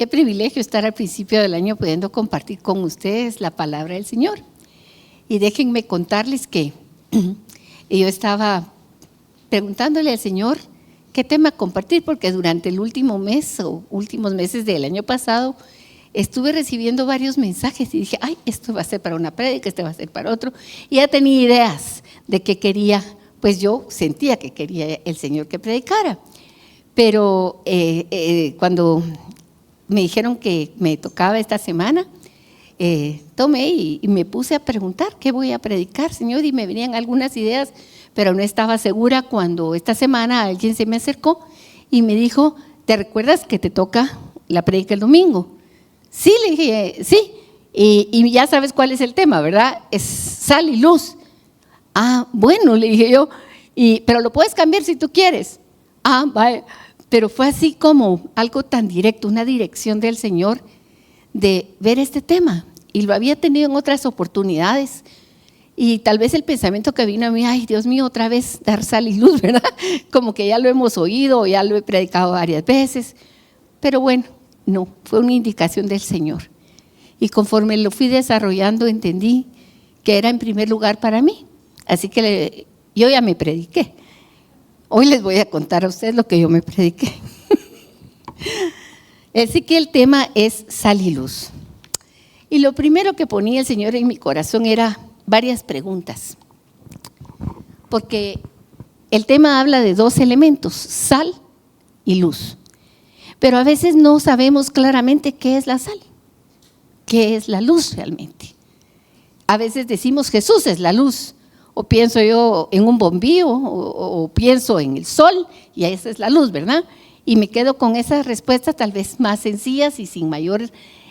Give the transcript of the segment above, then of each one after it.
Qué privilegio estar al principio del año pudiendo compartir con ustedes la palabra del Señor. Y déjenme contarles que yo estaba preguntándole al Señor qué tema compartir, porque durante el último mes o últimos meses del año pasado estuve recibiendo varios mensajes y dije, ay, esto va a ser para una prédica, este va a ser para otro. Y ya tenía ideas de qué quería, pues yo sentía que quería el Señor que predicara. Pero cuando me dijeron que me tocaba esta semana, tomé y me puse a preguntar qué voy a predicar, Señor, y me venían algunas ideas, pero no estaba segura cuando esta semana alguien se me acercó y me dijo, ¿te recuerdas que te toca la prédica el domingo? Sí, le dije, sí, y ya sabes cuál es el tema, ¿verdad? Es sal y luz. Ah, bueno, le dije yo, pero lo puedes cambiar si tú quieres. Ah, vaya. Pero fue así como algo tan directo, una dirección del Señor de ver este tema. Y lo había tenido en otras oportunidades. Y tal vez el pensamiento que vino a mí, ay, Dios mío, otra vez dar sal y luz, ¿verdad? Como que ya lo hemos oído, ya lo he predicado varias veces. Pero bueno, no, fue una indicación del Señor. Y conforme lo fui desarrollando, entendí que era en primer lugar para mí. Así que yo ya me prediqué. Hoy les voy a contar a ustedes lo que yo me prediqué. Así que el tema es sal y luz. Y lo primero que ponía el Señor en mi corazón era varias preguntas. Porque el tema habla de dos elementos, sal y luz. Pero a veces no sabemos claramente qué es la sal, qué es la luz realmente. A veces decimos Jesús es la luz. O pienso yo en un bombillo, o pienso en el sol, y esa es la luz, ¿verdad? Y me quedo con esas respuestas tal vez más sencillas y sin mayor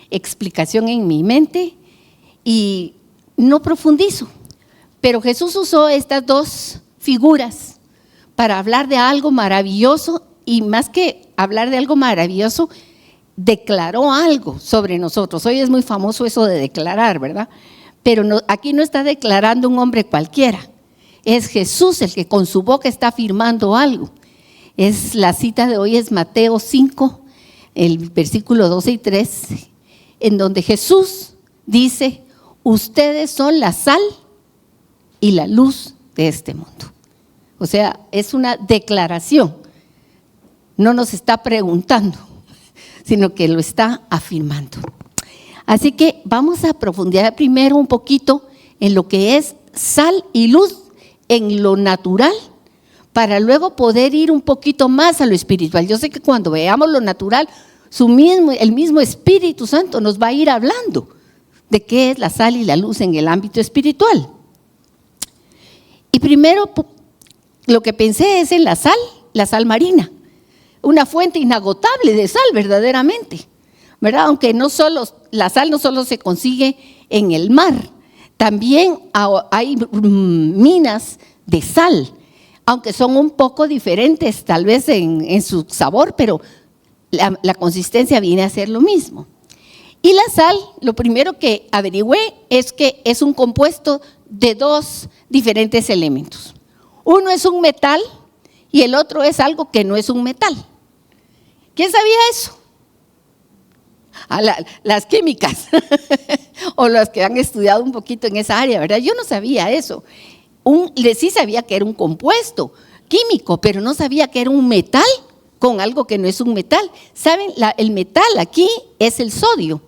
explicación en mi mente, y no profundizo. Pero Jesús usó estas dos figuras para hablar de algo maravilloso, y más que hablar de algo maravilloso, declaró algo sobre nosotros. Hoy es muy famoso eso de declarar, ¿verdad? Pero no, aquí no está declarando un hombre cualquiera, es Jesús el que con su boca está afirmando algo. La cita de hoy es Mateo 5, el versículo 12 y 13, en donde Jesús dice, ustedes son la sal y la luz de este mundo. O sea, es una declaración, no nos está preguntando, sino que lo está afirmando. Así que vamos a profundizar primero un poquito en lo que es sal y luz en lo natural, para luego poder ir un poquito más a lo espiritual. Yo sé que cuando veamos lo natural, el mismo Espíritu Santo nos va a ir hablando de qué es la sal y la luz en el ámbito espiritual. Y primero lo que pensé es en la sal marina, una fuente inagotable de sal verdaderamente, ¿verdad? Aunque la sal no solo se consigue en el mar, también hay minas de sal, aunque son un poco diferentes tal vez en su sabor, pero la consistencia viene a ser lo mismo. Y la sal, lo primero que averigüé es que es un compuesto de dos diferentes elementos. Uno es un metal y el otro es algo que no es un metal. ¿Quién sabía eso? Las químicas o las que han estudiado un poquito en esa área, ¿verdad? Yo no sabía eso. Sí sabía que era un compuesto químico, pero no sabía que era un metal con algo que no es un metal. ¿Saben? El metal aquí es el sodio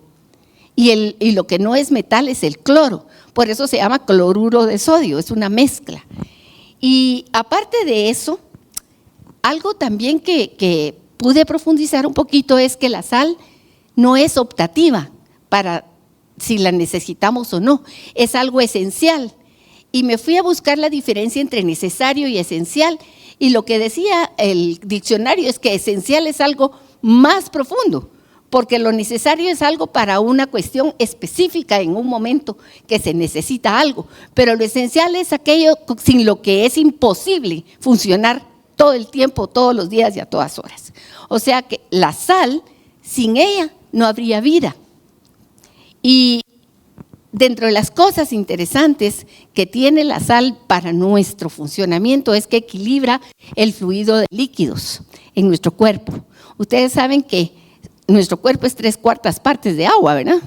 y lo que no es metal es el cloro. Por eso se llama cloruro de sodio, es una mezcla. Y aparte de eso, algo también que pude profundizar un poquito es que la sal no es optativa para si la necesitamos o no, es algo esencial. Y me fui a buscar la diferencia entre necesario y esencial, y lo que decía el diccionario es que esencial es algo más profundo, porque lo necesario es algo para una cuestión específica en un momento que se necesita algo, pero lo esencial es aquello sin lo que es imposible funcionar todo el tiempo, todos los días y a todas horas. O sea que la sal, sin ella no habría vida. Y dentro de las cosas interesantes que tiene la sal para nuestro funcionamiento es que equilibra el fluido de líquidos en nuestro cuerpo. Ustedes saben que nuestro cuerpo es 3/4 partes de agua, ¿verdad?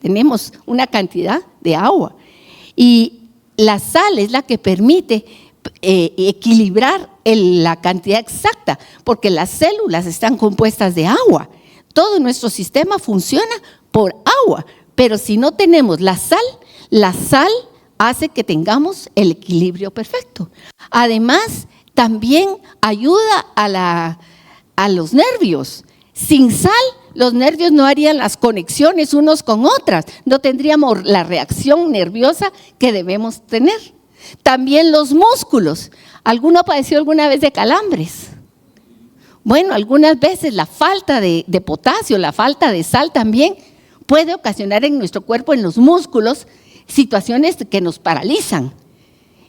Tenemos una cantidad de agua. Y la sal es la que permite equilibrar la cantidad exacta, porque las células están compuestas de agua. Todo nuestro sistema funciona por agua, pero si no tenemos la sal hace que tengamos el equilibrio perfecto. Además, también ayuda a los nervios. Sin sal, los nervios no harían las conexiones unos con otras, no tendríamos la reacción nerviosa que debemos tener. También los músculos. ¿Alguno padeció alguna vez de calambres? Bueno, algunas veces la falta de potasio, la falta de sal también puede ocasionar en nuestro cuerpo, en los músculos, situaciones que nos paralizan.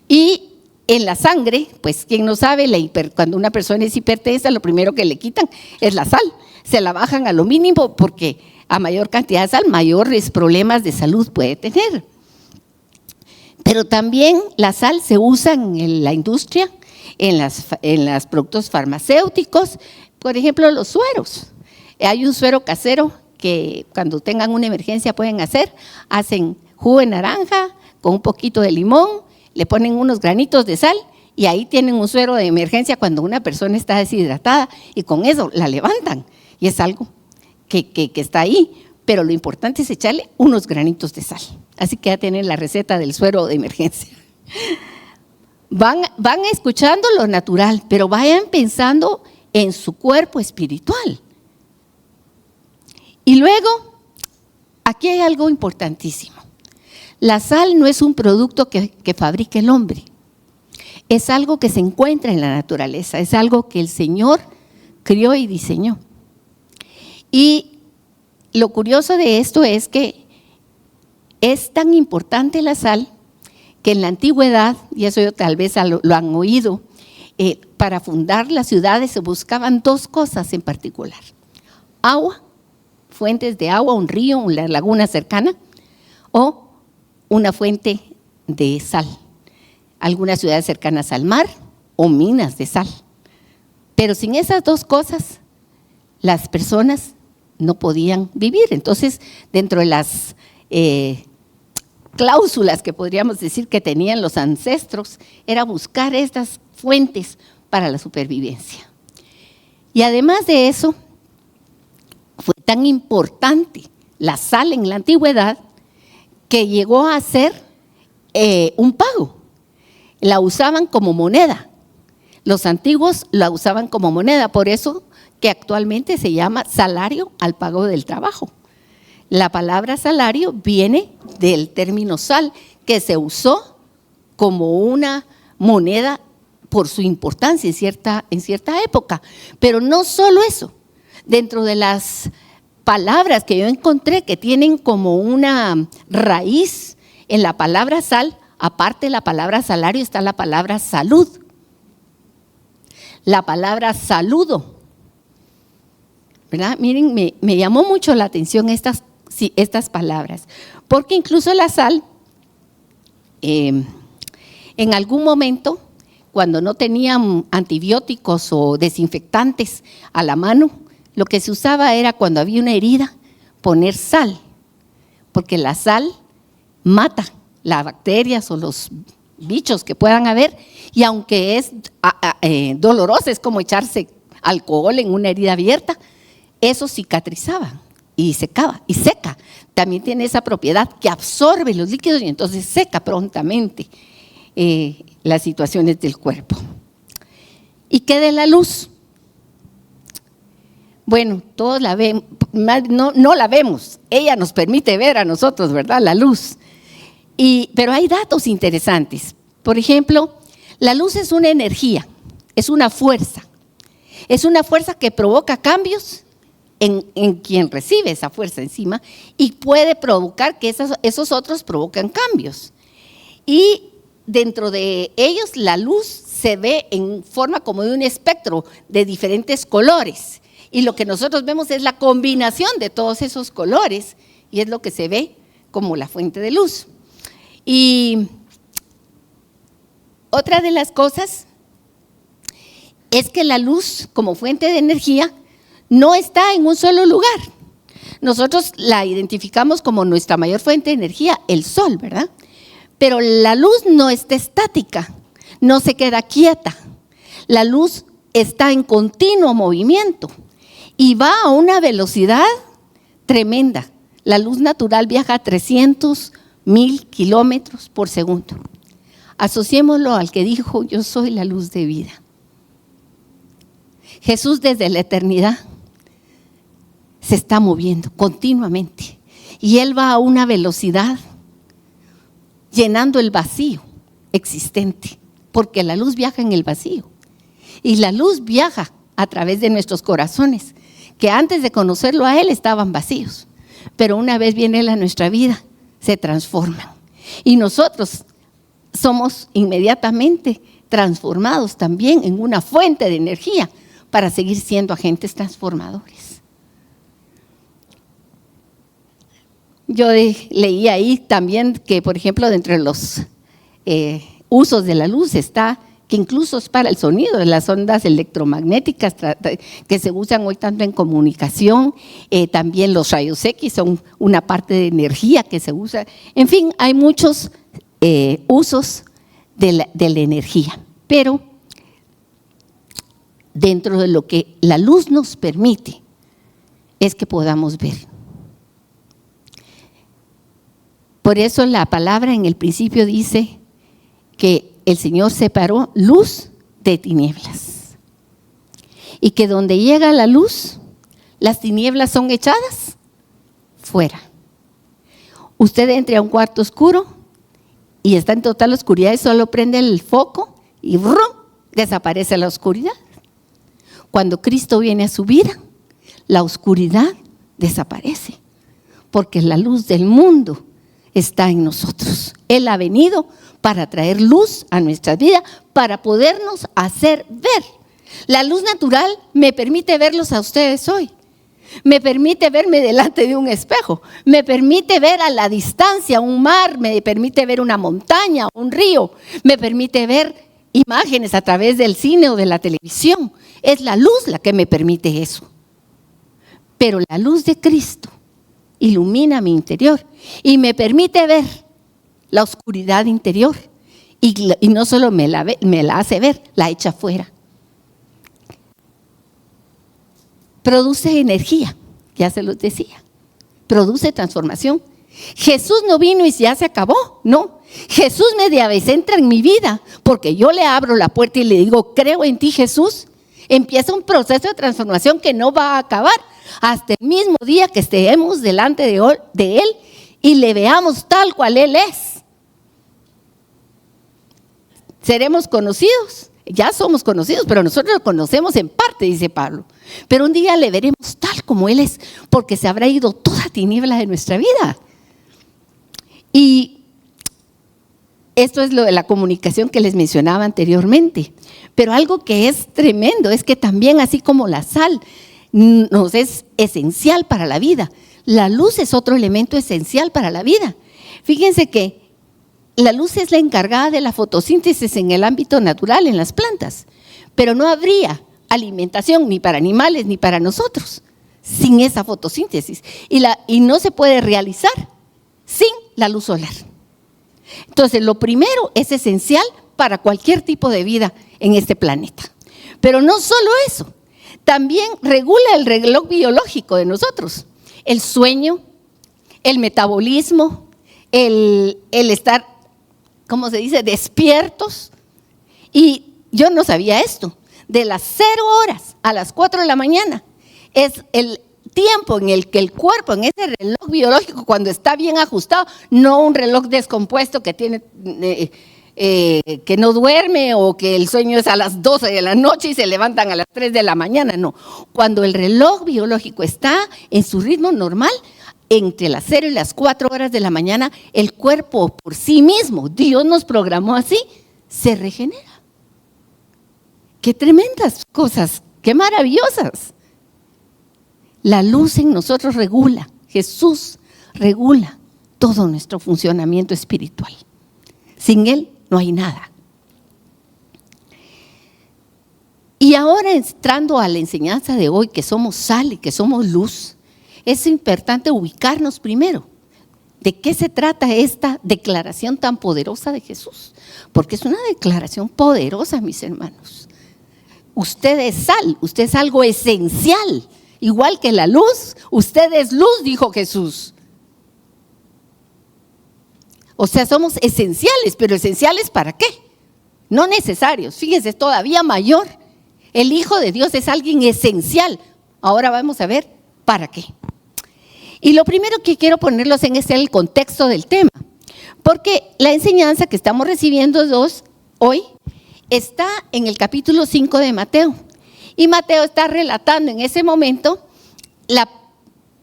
Y en la sangre, pues quien no sabe, cuando una persona es hipertensa, lo primero que le quitan es la sal. Se la bajan a lo mínimo porque a mayor cantidad de sal, mayores problemas de salud puede tener. Pero también la sal se usa en la industria, en los productos farmacéuticos, por ejemplo, los sueros. Hay un suero casero que cuando tengan una emergencia pueden hacer, hacen jugo de naranja con un poquito de limón, le ponen unos granitos de sal y ahí tienen un suero de emergencia cuando una persona está deshidratada y con eso la levantan. Y es algo que está ahí, pero lo importante es echarle unos granitos de sal. Así que ya tienen la receta del suero de emergencia. Van escuchando lo natural, pero vayan pensando en su cuerpo espiritual. Y luego, aquí hay algo importantísimo. La sal no es un producto que fabrique el hombre. Es algo que se encuentra en la naturaleza, es algo que el Señor crió y diseñó. Y lo curioso de esto es que es tan importante la sal que en la antigüedad, y eso tal vez lo han oído, para fundar las ciudades se buscaban 2 cosas en particular: agua, fuentes de agua, un río, una laguna cercana, o una fuente de sal. Algunas ciudades cercanas al mar o minas de sal. Pero sin esas 2 cosas, las personas no podían vivir. Entonces, dentro de las cláusulas que podríamos decir que tenían los ancestros, era buscar estas fuentes para la supervivencia. Y además de eso, fue tan importante la sal en la antigüedad que llegó a ser un pago. La usaban como moneda. Los antiguos la usaban como moneda, por eso que actualmente se llama salario al pago del trabajo. La palabra salario viene del término sal, que se usó como una moneda por su importancia en cierta época. Pero no solo eso, dentro de las palabras que yo encontré que tienen como una raíz en la palabra sal, aparte de la palabra salario está la palabra salud, la palabra saludo, ¿verdad? Miren, me llamó mucho la atención estas palabras, porque incluso la sal, en algún momento, cuando no tenían antibióticos o desinfectantes a la mano, lo que se usaba era cuando había una herida, poner sal, porque la sal mata las bacterias o los bichos que puedan haber, y aunque es doloroso, es como echarse alcohol en una herida abierta, eso cicatrizaba y secaba y seca. También tiene esa propiedad que absorbe los líquidos y entonces seca prontamente las situaciones del cuerpo. ¿Y qué de la luz? Bueno, todos la vemos, no la vemos, ella nos permite ver a nosotros, ¿verdad? La luz. Pero hay datos interesantes. Por ejemplo, la luz es una energía, es una fuerza que provoca cambios en quien recibe esa fuerza encima y puede provocar que esos otros provocan cambios. Y dentro de ellos la luz se ve en forma como de un espectro de diferentes colores. Y lo que nosotros vemos es la combinación de todos esos colores y es lo que se ve como la fuente de luz. Y otra de las cosas es que la luz como fuente de energía no está en un solo lugar. nosotros la identificamos como nuestra mayor fuente de energía, el sol, ¿verdad? Pero la luz no está estática, no se queda quieta. La luz está en continuo movimiento y va a una velocidad tremenda. La luz natural viaja a 300,000 kilómetros por segundo. Asociémoslo al que dijo: yo soy la luz de vida. Jesús desde la eternidad se está moviendo continuamente y Él va a una velocidad llenando el vacío existente, porque la luz viaja en el vacío y la luz viaja a través de nuestros corazones, que antes de conocerlo a Él estaban vacíos, pero una vez viene Él a nuestra vida, se transforman y nosotros somos inmediatamente transformados también en una fuente de energía para seguir siendo agentes transformadores. Yo leí ahí también que, por ejemplo, dentro de los usos de la luz está que incluso es para el sonido, de las ondas electromagnéticas que se usan hoy tanto en comunicación, también los rayos X son una parte de energía que se usa. En fin, hay muchos usos de la energía, pero dentro de lo que la luz nos permite es que podamos ver. Por eso la palabra en el principio dice que el Señor separó luz de tinieblas y que donde llega la luz, las tinieblas son echadas fuera. Usted entra a un cuarto oscuro y está en total oscuridad y solo prende el foco y ¡brum!, desaparece la oscuridad. Cuando Cristo viene a su vida, la oscuridad desaparece, porque la luz del mundo está en nosotros. Él ha venido para traer luz a nuestra vida, para podernos hacer ver. La luz natural me permite verlos a ustedes hoy. Me permite verme delante de un espejo. Me permite ver a la distancia un mar. Me permite ver una montaña, un río. Me permite ver imágenes a través del cine o de la televisión. Es la luz la que me permite eso. Pero la luz de Cristo ilumina mi interior y me permite ver la oscuridad interior y no solo me la hace ver, la echa fuera. Produce energía, ya se los decía, produce transformación. Jesús no vino y ya se acabó, no. Jesús media vez entra en mi vida porque yo le abro la puerta y le digo: creo en ti, Jesús. Empieza un proceso de transformación que no va a acabar hasta el mismo día que estemos delante de Él y le veamos tal cual Él es. Seremos conocidos, ya somos conocidos, pero nosotros lo conocemos en parte, dice Pablo. Pero un día le veremos tal como Él es, porque se habrá ido toda tiniebla de nuestra vida. Y esto es lo de la comunicación que les mencionaba anteriormente. Pero algo que es tremendo es que también, así como la sal nos es esencial para la vida, la luz es otro elemento esencial para la vida. Fíjense que la luz es la encargada de la fotosíntesis en el ámbito natural, en las plantas, pero no habría alimentación ni para animales ni para nosotros sin esa fotosíntesis y no se puede realizar sin la luz solar. Entonces, lo primero es esencial para cualquier tipo de vida en este planeta. Pero no solo eso, también regula el reloj biológico de nosotros, el sueño, el metabolismo, el estar, ¿cómo se dice?, despiertos. Y yo no sabía esto. De las 0 horas a las 4 de la mañana es el tiempo en el que el cuerpo, en ese reloj biológico, cuando está bien ajustado, no un reloj descompuesto que tiene que no duerme o que el sueño es a las 12 de la noche y se levantan a las 3 de la mañana, no. Cuando el reloj biológico está en su ritmo normal, entre las 0 y las 4 horas de la mañana, el cuerpo por sí mismo, Dios nos programó así, se regenera. ¡Qué tremendas cosas! ¡Qué maravillosas! La luz en nosotros regula, Jesús regula todo nuestro funcionamiento espiritual. Sin Él no hay nada. Y ahora, entrando a la enseñanza de hoy, que somos sal y que somos luz, es importante ubicarnos primero. ¿De qué se trata esta declaración tan poderosa de Jesús? Porque es una declaración poderosa, mis hermanos. Usted es sal, usted es algo esencial. Igual que la luz, usted es luz, dijo Jesús. O sea, somos esenciales, pero esenciales ¿para qué? No necesarios. Fíjense, es todavía mayor. El Hijo de Dios es alguien esencial. Ahora vamos a ver para qué. Y lo primero que quiero ponerlos en es el contexto del tema, porque la enseñanza que estamos recibiendo hoy está en el capítulo 5 de Mateo. Y Mateo está relatando en ese momento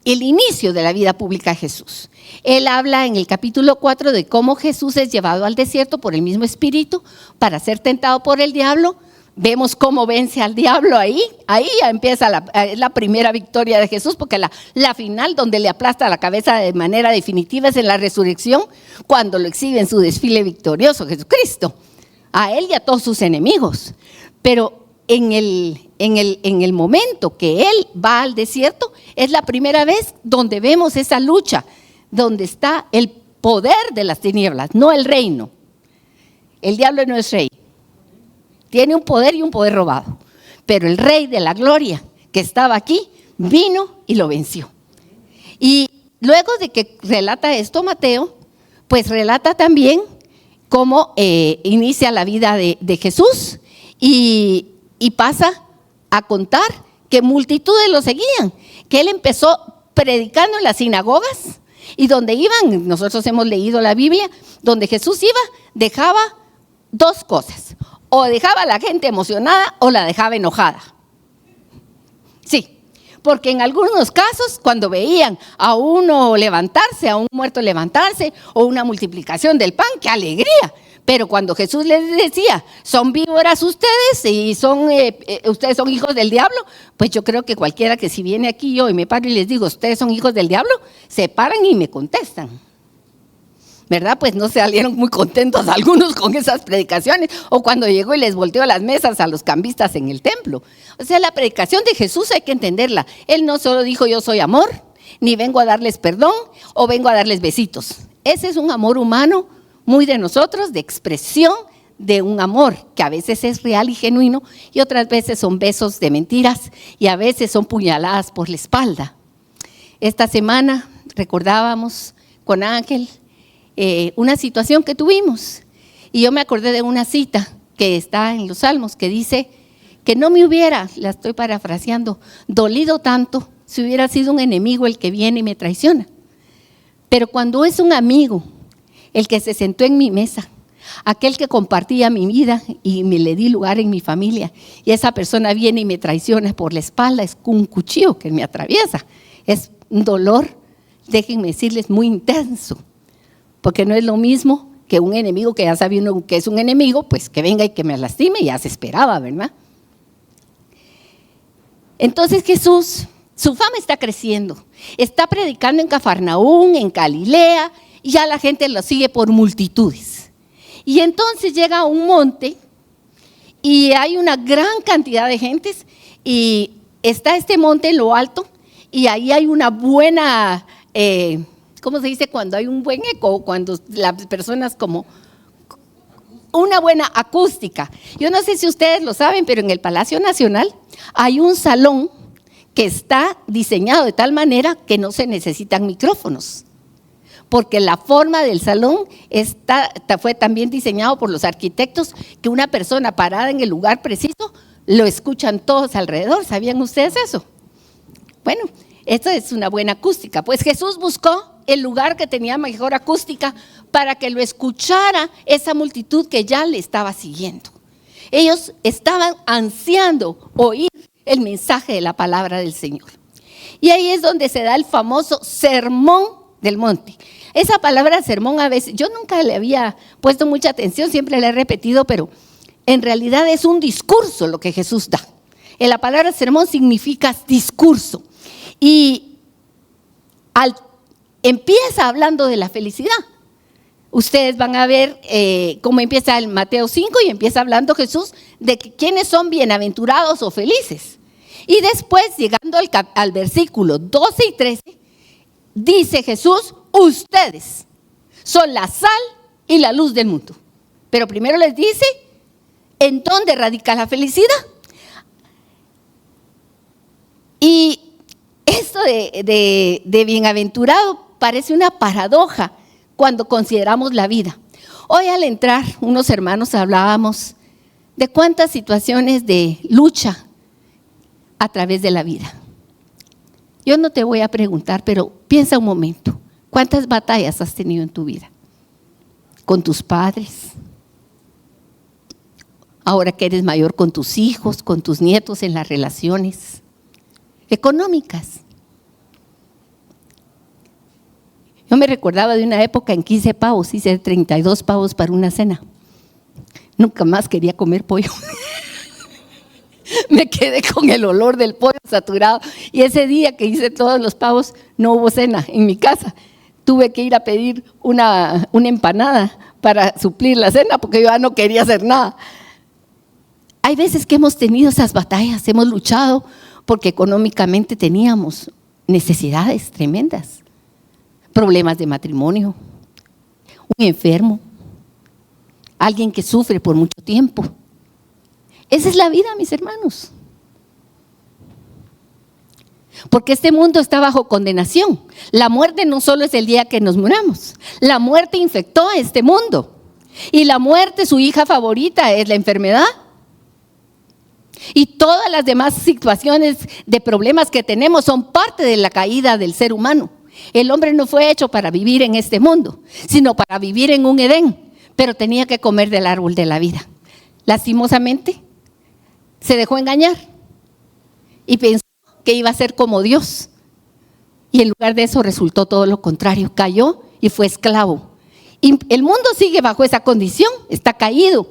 el inicio de la vida pública de Jesús. Él habla en el capítulo 4 de cómo Jesús es llevado al desierto por el mismo Espíritu para ser tentado por el diablo. Vemos cómo vence al diablo ahí ya empieza la primera victoria de Jesús, porque la final donde le aplasta la cabeza de manera definitiva es en la resurrección, cuando lo exhibe en su desfile victorioso Jesucristo, a él y a todos sus enemigos. Pero en el momento que él va al desierto, es la primera vez donde vemos esa lucha, donde está el poder de las tinieblas, no el reino. El diablo no es rey. Tiene un poder y un poder robado. Pero el Rey de la Gloria que estaba aquí, vino y lo venció. Y luego de que relata esto Mateo, pues relata también cómo inicia la vida de Jesús y pasa a contar que multitudes lo seguían, que él empezó predicando en las sinagogas y donde iban, nosotros hemos leído la Biblia, donde Jesús iba, dejaba dos cosas. O dejaba a la gente emocionada o la dejaba enojada. Sí, porque en algunos casos cuando veían a uno levantarse, a un muerto levantarse o una multiplicación del pan, ¡qué alegría! Pero cuando Jesús les decía, son víboras ustedes y ustedes son hijos del diablo, pues yo creo que cualquiera que si viene aquí yo y me paro y les digo, ustedes son hijos del diablo, se paran y me contestan. ¿Verdad? Pues no se salieron muy contentos algunos con esas predicaciones, o cuando llegó y les volteó las mesas a los cambistas en el templo. O sea, la predicación de Jesús hay que entenderla. Él no solo dijo yo soy amor, ni vengo a darles perdón o vengo a darles besitos. Ese es un amor humano muy de nosotros, de expresión de un amor que a veces es real y genuino y otras veces son besos de mentiras y a veces son puñaladas por la espalda. Esta semana recordábamos con Ángel una situación que tuvimos y yo me acordé de una cita que está en los Salmos que dice que no me hubiera, la estoy parafraseando, dolido tanto si hubiera sido un enemigo el que viene y me traiciona, pero cuando es un amigo el que se sentó en mi mesa, aquel que compartía mi vida y me le di lugar en mi familia y esa persona viene y me traiciona por la espalda, es un cuchillo que me atraviesa, es un dolor, déjenme decirles, muy intenso. Porque no es lo mismo que un enemigo que ya sabe uno que es un enemigo, pues que venga y que me lastime, ya se esperaba, ¿verdad? Entonces Jesús, su fama está creciendo, está predicando en Cafarnaúm, en Galilea, y ya la gente lo sigue por multitudes. Y entonces llega a un monte y hay una gran cantidad de gentes y está este monte en lo alto y ahí hay una buena... ¿cómo se dice? Cuando hay un buen eco, cuando las personas como una buena acústica. Yo no sé si ustedes lo saben, pero en el Palacio Nacional hay un salón que está diseñado de tal manera que no se necesitan micrófonos, porque la forma del salón fue también diseñado por los arquitectos, que una persona parada en el lugar preciso, lo escuchan todos alrededor. ¿Sabían ustedes eso? Bueno, esto es una buena acústica. Pues Jesús buscó el lugar que tenía mejor acústica para que lo escuchara esa multitud que ya le estaba siguiendo. Ellos estaban ansiando oír el mensaje de la palabra del Señor. Y ahí es donde se da el famoso sermón del monte. Esa palabra sermón a veces, yo nunca le había puesto mucha atención, siempre la he repetido, pero en realidad es un discurso lo que Jesús da. La palabra sermón significa discurso. Y empieza hablando de la felicidad. Ustedes van a ver cómo empieza el Mateo 5 y empieza hablando Jesús de quiénes son bienaventurados o felices. Y después, llegando al versículo 12 y 13, dice Jesús, ustedes son la sal y la luz del mundo. Pero primero les dice, ¿en dónde radica la felicidad? Y esto de bienaventurado parece una paradoja cuando consideramos la vida. Hoy al entrar, unos hermanos hablábamos de cuántas situaciones de lucha a través de la vida. Yo no te voy a preguntar, pero piensa un momento, ¿cuántas batallas has tenido en tu vida? Con tus padres, ahora que eres mayor, con tus hijos, con tus nietos, en las relaciones económicas. Yo me recordaba de una época en que hice 32 pavos para una cena. Nunca más quería comer pollo. Me quedé con el olor del pollo saturado. Y ese día que hice todos los pavos, no hubo cena en mi casa. Tuve que ir a pedir una empanada para suplir la cena, porque yo ya no quería hacer nada. Hay veces que hemos tenido esas batallas, hemos luchado porque económicamente teníamos necesidades tremendas. Problemas de matrimonio, un enfermo, alguien que sufre por mucho tiempo. Esa es la vida, mis hermanos. Porque este mundo está bajo condenación. La muerte no solo es el día que nos muramos. La muerte infectó a este mundo. Y la muerte, su hija favorita, es la enfermedad. Y todas las demás situaciones de problemas que tenemos son parte de la caída del ser humano. El hombre no fue hecho para vivir en este mundo, sino para vivir en un Edén, pero tenía que comer del árbol de la vida. Lastimosamente, se dejó engañar y pensó que iba a ser como Dios. Y en lugar de eso resultó todo lo contrario, cayó y fue esclavo. Y el mundo sigue bajo esa condición, está caído.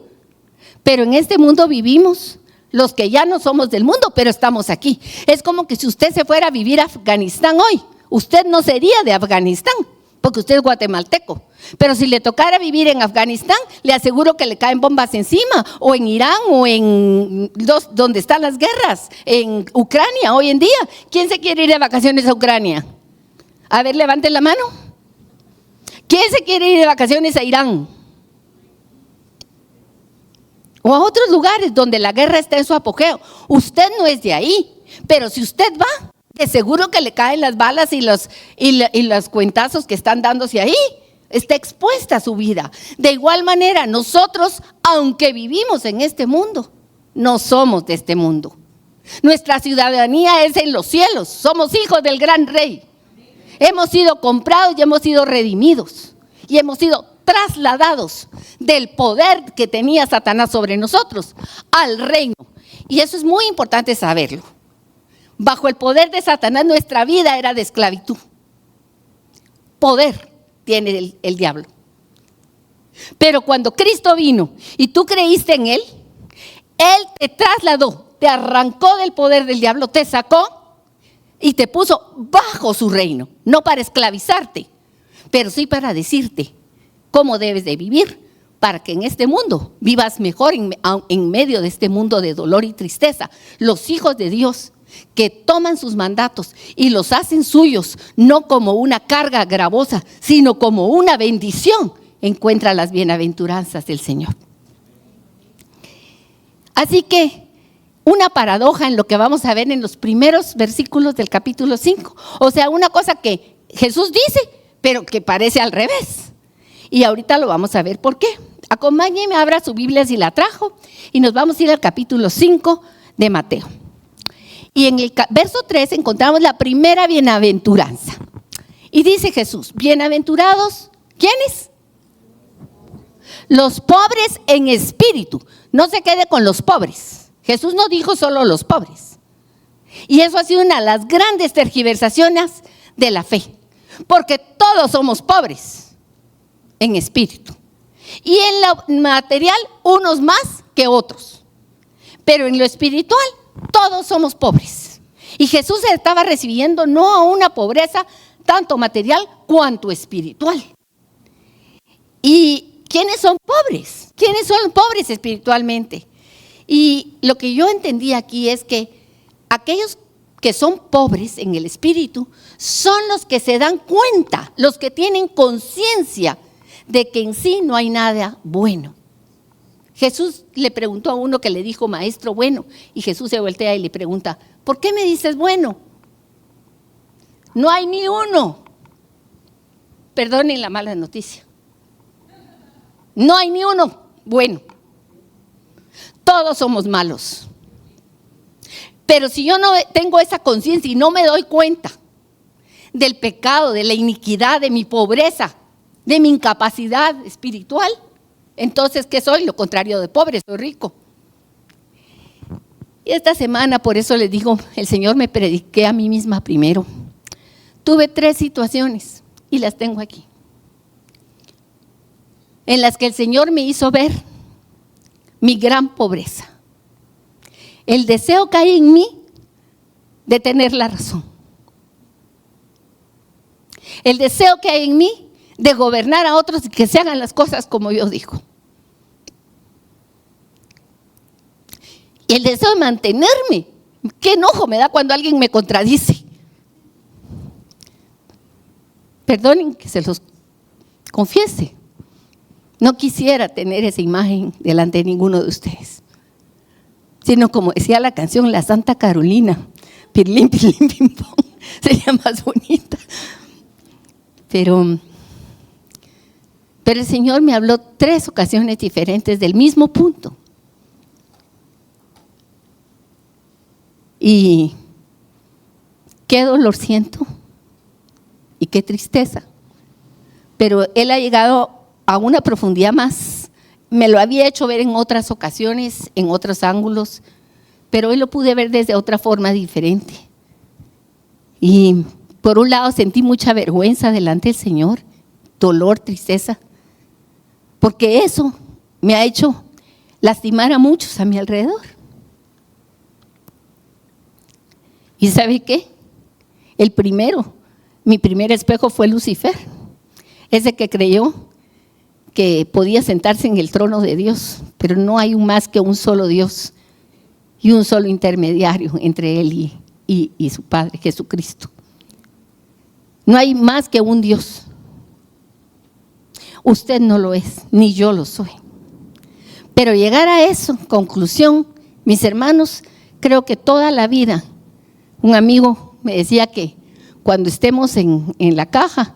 Pero en este mundo vivimos los que ya no somos del mundo, pero estamos aquí. Es como que si usted se fuera a vivir a Afganistán hoy, usted no sería de Afganistán, porque usted es guatemalteco. Pero si le tocara vivir en Afganistán, le aseguro que le caen bombas encima, o en Irán, o en donde están las guerras, en Ucrania hoy en día. ¿Quién se quiere ir de vacaciones a Ucrania? A ver, levanten la mano. ¿Quién se quiere ir de vacaciones a Irán? O a otros lugares donde la guerra está en su apogeo. Usted no es de ahí, pero si usted va, de seguro que le caen las balas y los cuentazos que están dándose ahí. Está expuesta su vida. De igual manera, nosotros, aunque vivimos en este mundo, no somos de este mundo. Nuestra ciudadanía es en los cielos. Somos hijos del gran rey. Hemos sido comprados y hemos sido redimidos. Y hemos sido trasladados del poder que tenía Satanás sobre nosotros al reino. Y eso es muy importante saberlo. Bajo el poder de Satanás nuestra vida era de esclavitud. Poder tiene el diablo. Pero cuando Cristo vino y tú creíste en Él, Él te trasladó, te arrancó del poder del diablo, te sacó y te puso bajo su reino. No para esclavizarte, pero sí para decirte cómo debes de vivir, para que en este mundo vivas mejor en medio de este mundo de dolor y tristeza. Los hijos de Dios que toman sus mandatos y los hacen suyos, no como una carga gravosa, sino como una bendición, encuentran las bienaventuranzas del Señor. Así que una paradoja en lo que vamos a ver en los primeros versículos del capítulo 5. O sea, una cosa que Jesús dice, pero que parece al revés. Y ahorita lo vamos a ver por qué. Acompáñenme, abra su Biblia si la trajo, y nos vamos a ir al capítulo 5 de Mateo. Y en el verso 3 encontramos la primera bienaventuranza. Y dice Jesús, bienaventurados, ¿quiénes? Los pobres en espíritu. No se quede con los pobres. Jesús no dijo solo los pobres. Y eso ha sido una de las grandes tergiversaciones de la fe. Porque todos somos pobres en espíritu. Y en lo material, unos más que otros. Pero en lo espiritual, todos somos pobres. Y Jesús se estaba recibiendo no a una pobreza tanto material cuanto espiritual. ¿Y quiénes son pobres? ¿Quiénes son pobres espiritualmente? Y lo que yo entendí aquí es que aquellos que son pobres en el espíritu son los que se dan cuenta, los que tienen conciencia de que en sí no hay nada bueno. Jesús le preguntó a uno que le dijo, maestro bueno, y Jesús se voltea y le pregunta, ¿por qué me dices bueno? No hay ni uno. Perdonen la mala noticia. No hay ni uno bueno. Todos somos malos. Pero si yo no tengo esa conciencia y no me doy cuenta del pecado, de la iniquidad, de mi pobreza, de mi incapacidad espiritual, entonces, ¿qué soy? Lo contrario de pobre, soy rico. Y esta semana, por eso les digo, el Señor me prediqué a mí misma primero. Tuve 3 situaciones y las tengo aquí, en las que el Señor me hizo ver mi gran pobreza. El deseo que hay en mí de tener la razón. El deseo que hay en mí de gobernar a otros y que se hagan las cosas como yo digo. Y el deseo de mantenerme. Qué enojo me da cuando alguien me contradice. Perdonen que se los confiese. No quisiera tener esa imagen delante de ninguno de ustedes. Sino como decía la canción, la Santa Carolina. Pirlín, pirlín, pim, pom. Sería más bonita. Pero el Señor me habló 3 ocasiones diferentes del mismo punto. Y qué dolor siento y qué tristeza. Pero Él ha llegado a una profundidad más. Me lo había hecho ver en otras ocasiones, en otros ángulos, pero hoy lo pude ver desde otra forma diferente. Y por un lado sentí mucha vergüenza delante del Señor, dolor, tristeza, porque eso me ha hecho lastimar a muchos a mi alrededor. ¿Y sabe qué? Mi primer espejo fue Lucifer, ese que creyó que podía sentarse en el trono de Dios, pero no hay más que un solo Dios y un solo intermediario entre Él y su Padre, Jesucristo. No hay más que un Dios. Usted no lo es, ni yo lo soy. Pero llegar a eso, conclusión, mis hermanos, creo que toda la vida, un amigo me decía que cuando estemos en la caja,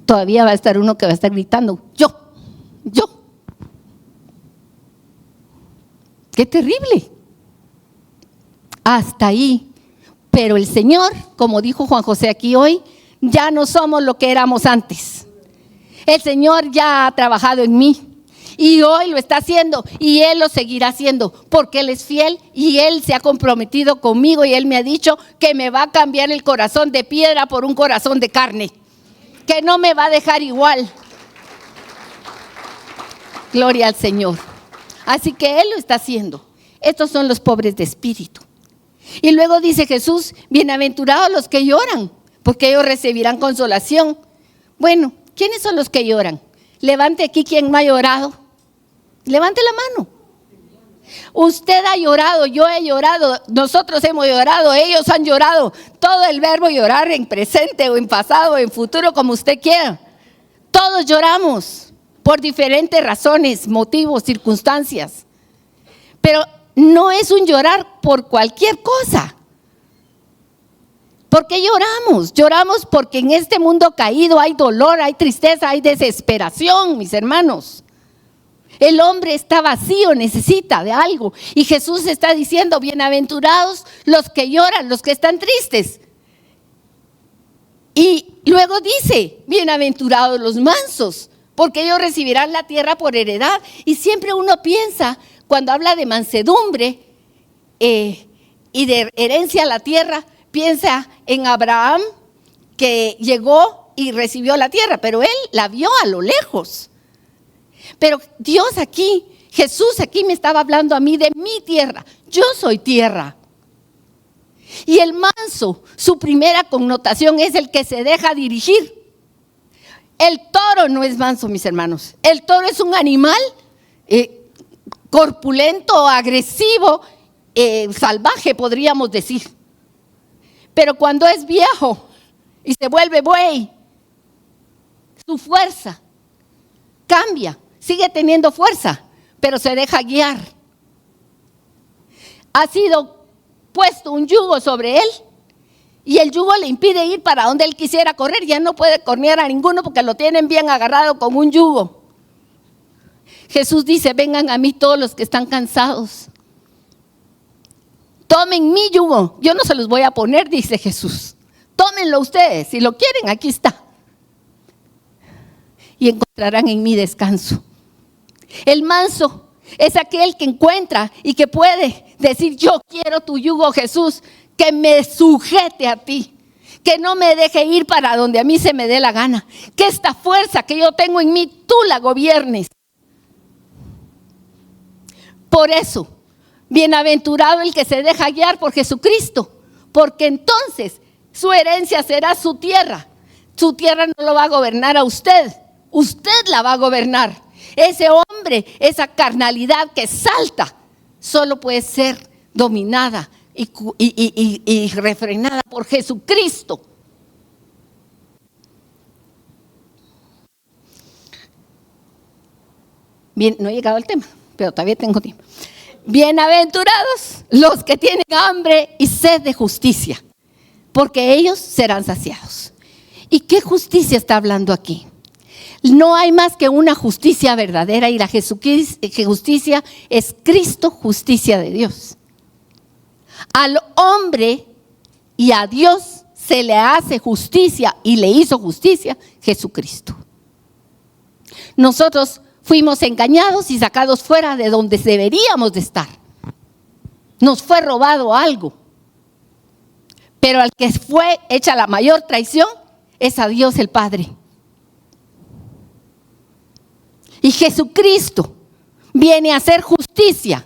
todavía va a estar uno que va a estar gritando, yo. ¡Qué terrible! Hasta ahí. Pero el Señor, como dijo Juan José aquí hoy, ya no somos lo que éramos antes. El Señor ya ha trabajado en mí y hoy lo está haciendo y Él lo seguirá haciendo porque Él es fiel y Él se ha comprometido conmigo y Él me ha dicho que me va a cambiar el corazón de piedra por un corazón de carne, que no me va a dejar igual. Gloria al Señor. Así que Él lo está haciendo. Estos son los pobres de espíritu. Y luego dice Jesús, bienaventurados los que lloran, porque ellos recibirán consolación. Bueno, ¿quiénes son los que lloran? Levante aquí quien no ha llorado. Levante la mano. Usted ha llorado, yo he llorado, nosotros hemos llorado, ellos han llorado. Todo el verbo llorar en presente o en pasado o en futuro, como usted quiera. Todos lloramos por diferentes razones, motivos, circunstancias. Pero no es un llorar por cualquier cosa. ¿Por qué lloramos? Lloramos porque en este mundo caído hay dolor, hay tristeza, hay desesperación, mis hermanos. El hombre está vacío, necesita de algo. Y Jesús está diciendo, bienaventurados los que lloran, los que están tristes. Y luego dice, bienaventurados los mansos, porque ellos recibirán la tierra por heredad. Y siempre uno piensa, cuando habla de mansedumbre y de herencia a la tierra, piensa en Abraham, que llegó y recibió la tierra, pero él la vio a lo lejos. Pero Dios aquí, Jesús aquí me estaba hablando a mí de mi tierra. Yo soy tierra. Y el manso, su primera connotación es el que se deja dirigir. El toro no es manso, mis hermanos. El toro es un animal corpulento, agresivo salvaje, podríamos decir. Pero cuando es viejo y se vuelve buey, su fuerza cambia, sigue teniendo fuerza, pero se deja guiar. Ha sido puesto un yugo sobre él y el yugo le impide ir para donde él quisiera correr. Ya no puede correr a ninguno porque lo tienen bien agarrado con un yugo. Jesús dice: vengan a mí todos los que están cansados. Tomen mi yugo. Yo no se los voy a poner, dice Jesús. Tómenlo ustedes. Si lo quieren, aquí está. Y encontrarán en mí descanso. El manso es aquel que encuentra y que puede decir: yo quiero tu yugo, Jesús, que me sujete a ti, que no me deje ir para donde a mí se me dé la gana, que esta fuerza que yo tengo en mí, tú la gobiernes. Por eso, bienaventurado el que se deja guiar por Jesucristo, porque entonces su herencia será su tierra. Su tierra no lo va a gobernar a usted, usted la va a gobernar. Ese hombre, esa carnalidad que salta, solo puede ser dominada y refrenada por Jesucristo. Bien, no he llegado al tema, pero todavía tengo tiempo. Bienaventurados los que tienen hambre y sed de justicia, porque ellos serán saciados. ¿Y qué justicia está hablando aquí? No hay más que una justicia verdadera, y la justicia es Cristo, justicia de Dios. Al hombre y a Dios se le hace justicia y le hizo justicia Jesucristo. Nosotros fuimos engañados y sacados fuera de donde deberíamos de estar. Nos fue robado algo. Pero al que fue hecha la mayor traición es a Dios el Padre. Y Jesucristo viene a hacer justicia.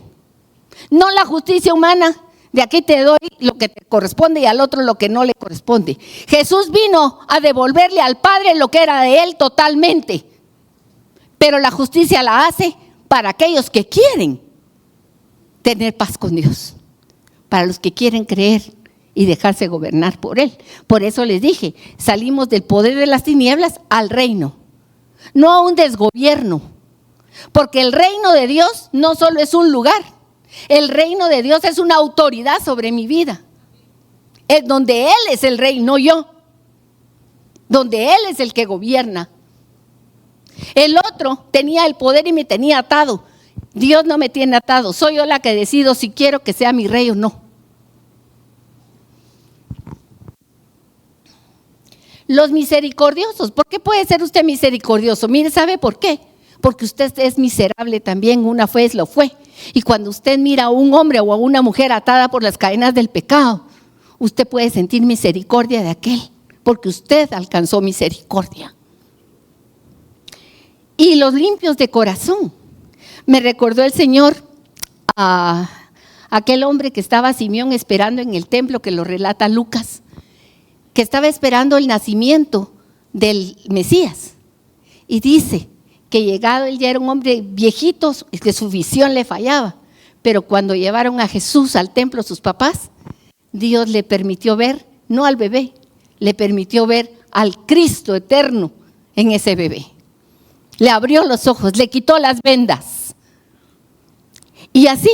No la justicia humana, de aquí te doy lo que te corresponde y al otro lo que no le corresponde. Jesús vino a devolverle al Padre lo que era de él totalmente. Pero la justicia la hace para aquellos que quieren tener paz con Dios, para los que quieren creer y dejarse gobernar por Él. Por eso les dije, salimos del poder de las tinieblas al reino, no a un desgobierno, porque el reino de Dios no solo es un lugar, el reino de Dios es una autoridad sobre mi vida, es donde Él es el rey, no yo, donde Él es el que gobierna. El otro tenía el poder y me tenía atado. Dios no me tiene atado. Soy yo la que decido si quiero que sea mi rey o no. Los misericordiosos. ¿Por qué puede ser usted misericordioso? Mire, ¿sabe por qué? Porque usted es miserable también. Una vez lo fue. Y cuando usted mira a un hombre o a una mujer atada por las cadenas del pecado, usted puede sentir misericordia de aquel, porque usted alcanzó misericordia. Y los limpios de corazón. Me recordó el Señor a aquel hombre que estaba Simeón esperando en el templo, que lo relata Lucas, que estaba esperando el nacimiento del Mesías. Y dice que llegado él ya era un hombre viejito, que su visión le fallaba. Pero cuando llevaron a Jesús al templo sus papás, Dios le permitió ver, no al bebé, le permitió ver al Cristo eterno en ese bebé. Le abrió los ojos, le quitó las vendas. Y así,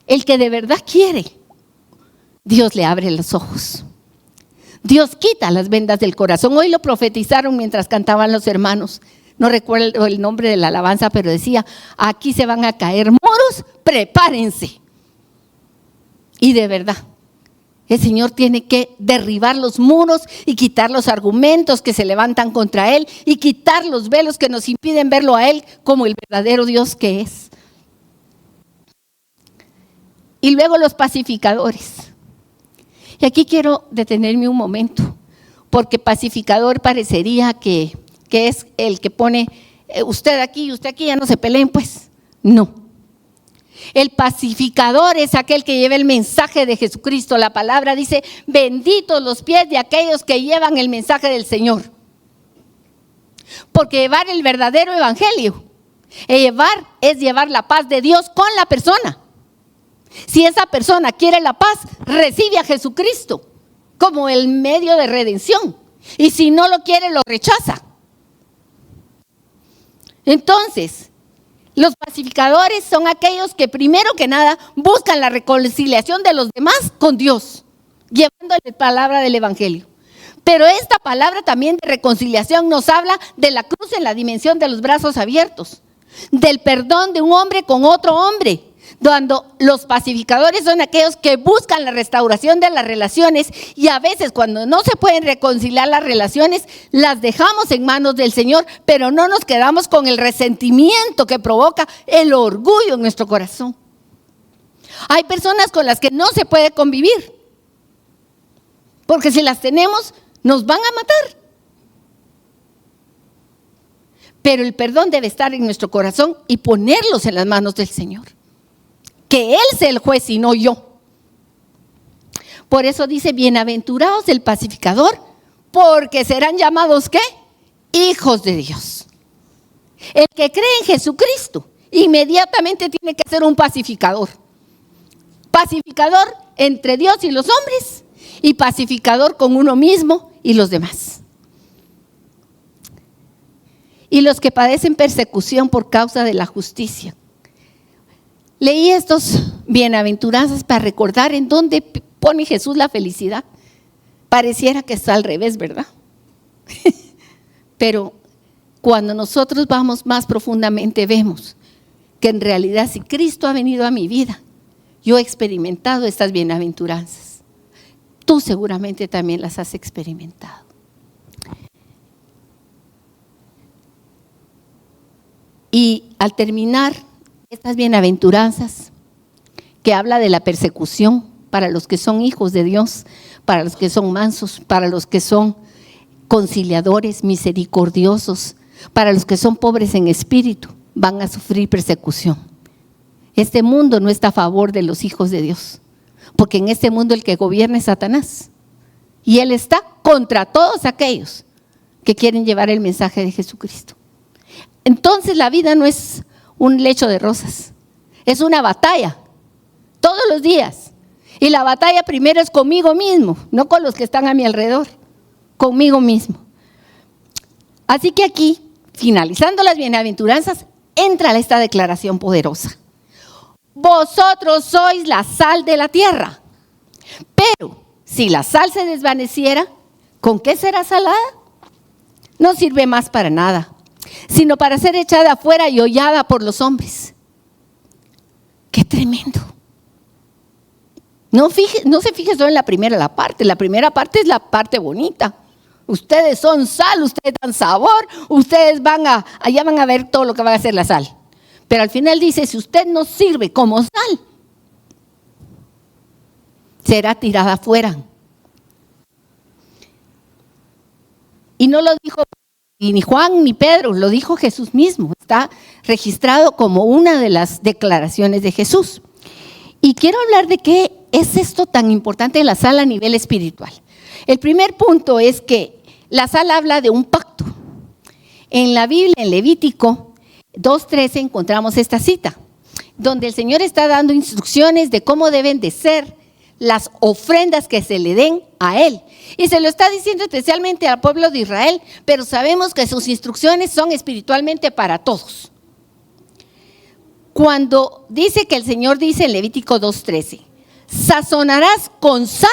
el que de verdad quiere, Dios le abre los ojos. Dios quita las vendas del corazón. Hoy lo profetizaron mientras cantaban los hermanos. No recuerdo el nombre de la alabanza, pero decía: aquí se van a caer muros, prepárense. Y de verdad, el Señor tiene que derribar los muros y quitar los argumentos que se levantan contra Él y quitar los velos que nos impiden verlo a Él como el verdadero Dios que es. Y luego los pacificadores. Y aquí quiero detenerme un momento, porque pacificador parecería que es el que pone usted aquí y usted aquí, ya no se peleen pues. No. El pacificador es aquel que lleva el mensaje de Jesucristo. La palabra dice: benditos los pies de aquellos que llevan el mensaje del Señor. Porque llevar el verdadero evangelio, es llevar la paz de Dios con la persona. Si esa persona quiere la paz, recibe a Jesucristo como el medio de redención. Y si no lo quiere, lo rechaza. Entonces, los pacificadores son aquellos que primero que nada buscan la reconciliación de los demás con Dios, llevando la palabra del Evangelio. Pero esta palabra también de reconciliación nos habla de la cruz en la dimensión de los brazos abiertos, del perdón de un hombre con otro hombre. Cuando los pacificadores son aquellos que buscan la restauración de las relaciones, y a veces cuando no se pueden reconciliar las relaciones, las dejamos en manos del Señor, pero no nos quedamos con el resentimiento que provoca el orgullo en nuestro corazón. Hay personas con las que no se puede convivir, porque si las tenemos, nos van a matar. Pero el perdón debe estar en nuestro corazón y ponerlos en las manos del Señor. Que Él sea el juez y no yo. Por eso dice, bienaventurados el pacificador, porque serán llamados, ¿qué? Hijos de Dios. El que cree en Jesucristo, inmediatamente tiene que ser un pacificador. Pacificador entre Dios y los hombres, y pacificador con uno mismo y los demás. Y los que padecen persecución por causa de la justicia. Leí estos bienaventuranzas para recordar en dónde pone Jesús la felicidad. Pareciera que está al revés, ¿verdad? Pero cuando nosotros vamos más profundamente, vemos que en realidad si Cristo ha venido a mi vida, yo he experimentado estas bienaventuranzas. Tú seguramente también las has experimentado. Y al terminar estas bienaventuranzas, que habla de la persecución para los que son hijos de Dios, para los que son mansos, para los que son conciliadores, misericordiosos, para los que son pobres en espíritu, van a sufrir persecución. Este mundo no está a favor de los hijos de Dios, porque en este mundo el que gobierna es Satanás, y él está contra todos aquellos que quieren llevar el mensaje de Jesucristo. Entonces la vida no es un lecho de rosas, es una batalla, todos los días. Y la batalla primero es conmigo mismo, no con los que están a mi alrededor, conmigo mismo. Así que aquí, finalizando las bienaventuranzas, entra esta declaración poderosa. Vosotros sois la sal de la tierra, pero si la sal se desvaneciera, ¿con qué será salada? No sirve más para nada, sino para ser echada afuera y hollada por los hombres. ¡Qué tremendo! No se fije solo en la primera parte. La primera parte es la parte bonita. Ustedes son sal, ustedes dan sabor, ustedes allá van a ver todo lo que va a hacer la sal. Pero al final dice, si usted no sirve como sal, será tirada afuera. Y no lo dijo ni Juan ni Pedro, lo dijo Jesús mismo. Está registrado como una de las declaraciones de Jesús. Y quiero hablar de qué es esto tan importante de la sal a nivel espiritual. El primer punto es que la sal habla de un pacto. En la Biblia, en Levítico 2:13, encontramos esta cita, donde el Señor está dando instrucciones de cómo deben de ser las ofrendas que se le den a Él. Y se lo está diciendo especialmente al pueblo de Israel, pero sabemos que sus instrucciones son espiritualmente para todos. Cuando dice que el Señor dice en Levítico 2:13, sazonarás con sal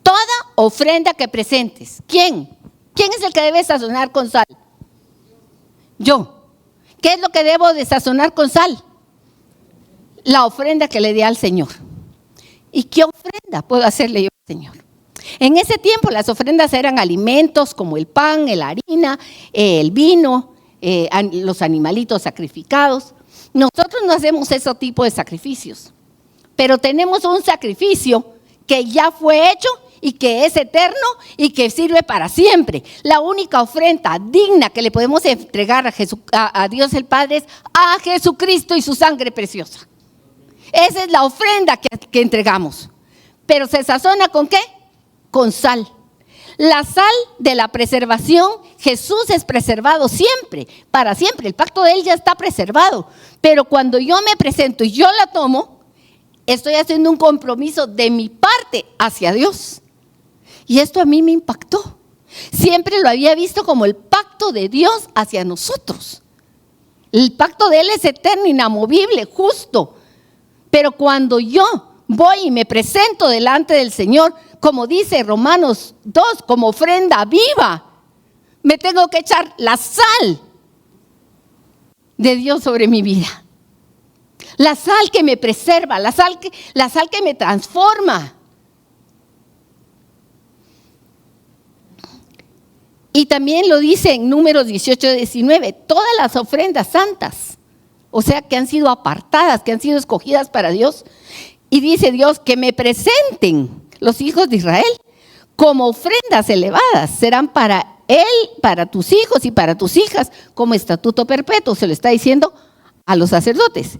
toda ofrenda que presentes. ¿Quién? ¿Quién es el que debe sazonar con sal? Yo. ¿Qué es lo que debo de sazonar con sal? La ofrenda que le dé al Señor. ¿Y qué ofrenda puedo hacerle yo al Señor? En ese tiempo las ofrendas eran alimentos como el pan, la harina, el vino, los animalitos sacrificados. Nosotros no hacemos ese tipo de sacrificios, pero tenemos un sacrificio que ya fue hecho y que es eterno y que sirve para siempre. La única ofrenda digna que le podemos entregar a Dios el Padre es a Jesucristo y su sangre preciosa. Esa es la ofrenda que entregamos. Pero ¿se sazona con qué? Con sal. La sal de la preservación, Jesús es preservado siempre, para siempre. El pacto de Él ya está preservado. Pero cuando yo me presento y yo la tomo, Estoy haciendo un compromiso de mi parte hacia Dios. Y esto a mí me impactó. Siempre lo había visto como el pacto de Dios hacia nosotros. El pacto de Él es eterno, inamovible, justo. Pero cuando yo voy y me presento delante del Señor, como dice Romanos 2, como ofrenda viva, me tengo que echar la sal de Dios sobre mi vida. La sal que me preserva, la sal que me transforma. Y también lo dice en Números 18-19, todas las ofrendas santas, o sea, que han sido apartadas, que han sido escogidas para Dios. Y dice Dios que me presenten los hijos de Israel como ofrendas elevadas, serán para él, para tus hijos y para tus hijas, como estatuto perpetuo, se lo está diciendo a los sacerdotes.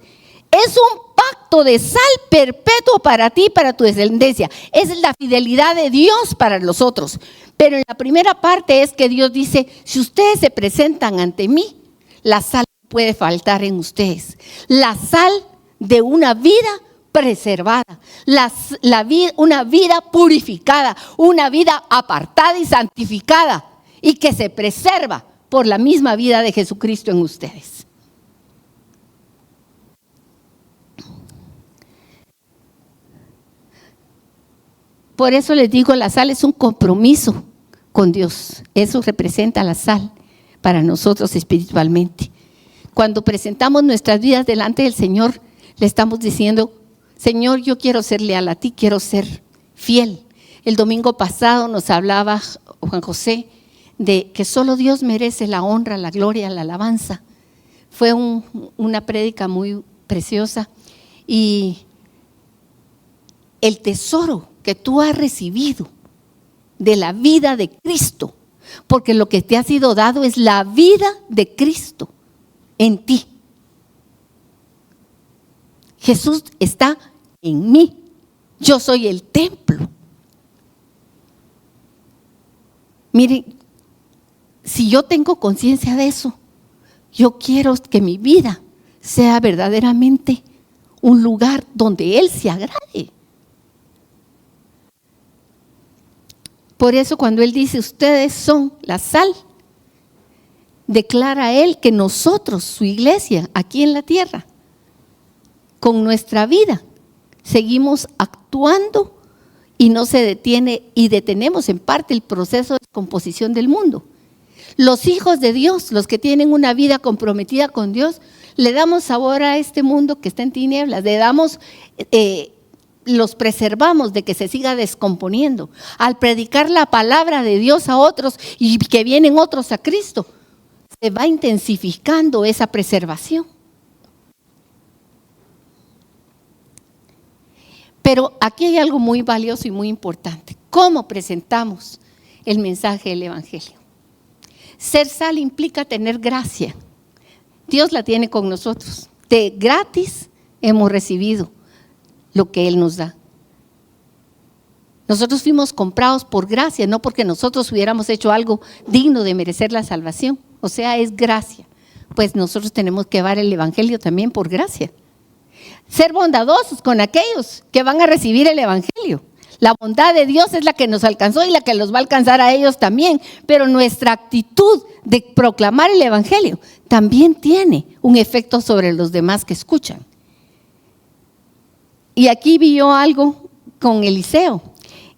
Es un pacto de sal perpetuo para ti y para tu descendencia. Es la fidelidad de Dios para nosotros. Pero en la primera parte es que Dios dice, si ustedes se presentan ante mí, la sal puede faltar en ustedes. La sal de una vida preservada, una vida purificada, una vida apartada y santificada y que se preserva por la misma vida de Jesucristo en ustedes. Por eso les digo, la sal es un compromiso con Dios. Eso representa la sal para nosotros espiritualmente. Cuando presentamos nuestras vidas delante del Señor, le estamos diciendo, Señor, yo quiero ser leal a ti, quiero ser fiel. El domingo pasado nos hablaba Juan José de que solo Dios merece la honra, la gloria, la alabanza. Fue una prédica muy preciosa. Y el tesoro que tú has recibido de la vida de Cristo, porque lo que te ha sido dado es la vida de Cristo en ti. Jesús está en mí, yo soy el templo. Miren, si yo tengo conciencia de eso, yo quiero que mi vida sea verdaderamente un lugar donde Él se agrade. Por eso cuando Él dice, ustedes son la sal, declara Él que nosotros, su iglesia, aquí en la tierra, con nuestra vida, seguimos actuando y no se detiene y detenemos en parte el proceso de descomposición del mundo. Los hijos de Dios, los que tienen una vida comprometida con Dios, le damos sabor a este mundo que está en tinieblas, le damos... los preservamos de que se siga descomponiendo. Al predicar la palabra de Dios a otros y que vienen otros a Cristo, se va intensificando esa preservación. Pero aquí hay algo muy valioso y muy importante. ¿Cómo presentamos el mensaje del Evangelio? Ser sal implica tener gracia. Dios la tiene con nosotros. De gratis hemos recibido lo que Él nos da. Nosotros fuimos comprados por gracia, no porque nosotros hubiéramos hecho algo digno de merecer la salvación. O sea, es gracia. Pues nosotros tenemos que llevar el Evangelio también por gracia. Ser bondadosos con aquellos que van a recibir el Evangelio. La bondad de Dios es la que nos alcanzó y la que los va a alcanzar a ellos también. Pero nuestra actitud de proclamar el Evangelio también tiene un efecto sobre los demás que escuchan. Y aquí vi yo algo con Eliseo,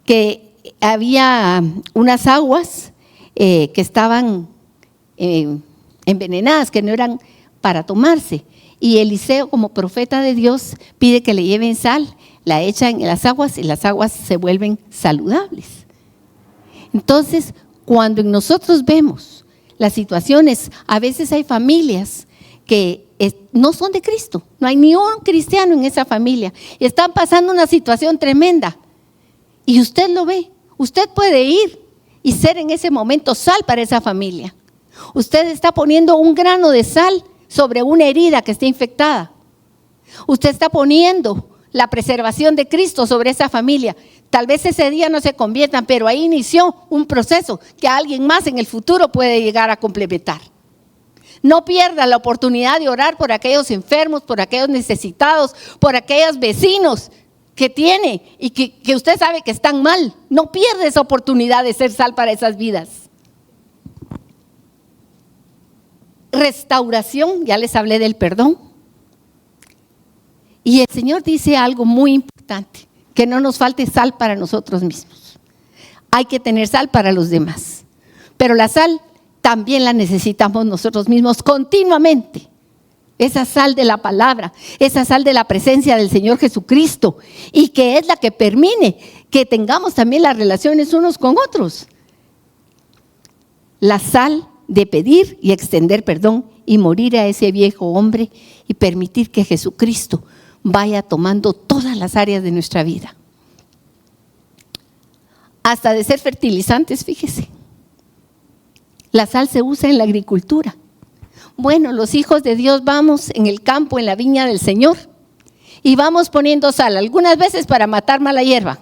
que había unas aguas que estaban envenenadas, que no eran para tomarse. Y Eliseo, como profeta de Dios, pide que le lleven sal, la echan en las aguas y las aguas se vuelven saludables. Entonces, cuando nosotros vemos las situaciones, a veces hay familias que no son de Cristo, no hay ni un cristiano en esa familia, y están pasando una situación tremenda, y usted lo ve, usted puede ir y ser en ese momento sal para esa familia. Usted está poniendo un grano de sal sobre una herida que está infectada, usted está poniendo la preservación de Cristo sobre esa familia. Tal vez ese día no se conviertan, pero ahí inició un proceso que alguien más en el futuro puede llegar a complementar. No pierda la oportunidad de orar por aquellos enfermos, por aquellos necesitados, por aquellos vecinos que tiene y que usted sabe que están mal. No pierda esa oportunidad de ser sal para esas vidas. Restauración, ya les hablé del perdón. Y el Señor dice algo muy importante, que no nos falte sal para nosotros mismos. Hay que tener sal para los demás, pero la sal también la necesitamos nosotros mismos continuamente. Esa sal de la palabra, esa sal de la presencia del Señor Jesucristo, y que es la que permite que tengamos también las relaciones unos con otros. La sal de pedir y extender perdón y morir a ese viejo hombre y permitir que Jesucristo vaya tomando todas las áreas de nuestra vida. Hasta de ser fertilizantes, fíjese. La sal se usa en la agricultura. Bueno, los hijos de Dios vamos en el campo, en la viña del Señor, y vamos poniendo sal, algunas veces para matar mala hierba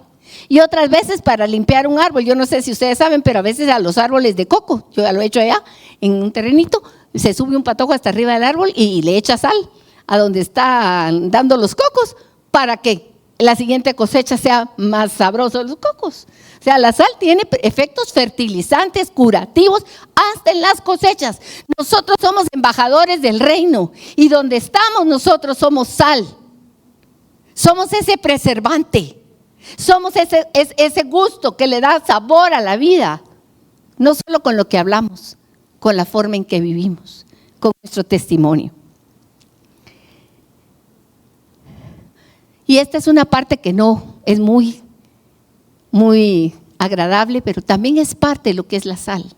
y otras veces para limpiar un árbol. Yo no sé si ustedes saben, pero a veces a los árboles de coco, yo ya lo he hecho allá, en un terrenito, se sube un patojo hasta arriba del árbol y le echa sal a donde están dando los cocos para que la siguiente cosecha sea más sabroso los cocos. O sea, la sal tiene efectos fertilizantes, curativos, hasta en las cosechas. Nosotros somos embajadores del reino y donde estamos nosotros somos sal. Somos ese preservante, somos ese gusto que le da sabor a la vida. No solo con lo que hablamos, con la forma en que vivimos, con nuestro testimonio. Y esta es una parte que no es muy agradable, pero también es parte de lo que es la sal.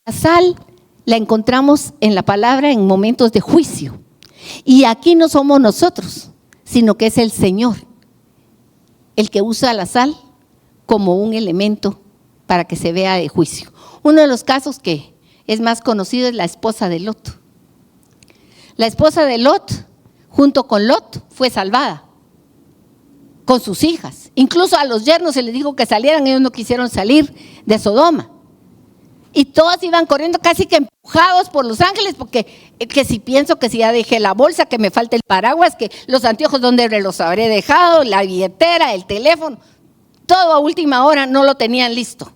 La sal la encontramos en la palabra en momentos de juicio. Y aquí no somos nosotros, sino que es el Señor el que usa la sal como un elemento para que se vea de juicio. Uno de los casos que es más conocido es la esposa de Lot. La esposa de Lot, junto con Lot, fue salvada con sus hijas. Incluso a los yernos se les dijo que salieran, ellos no quisieron salir de Sodoma. Y todos iban corriendo casi que empujados por los ángeles, porque que si pienso que si ya dejé la bolsa, que me falta el paraguas, que los anteojos donde los habré dejado, la billetera, el teléfono, todo a última hora no lo tenían listo.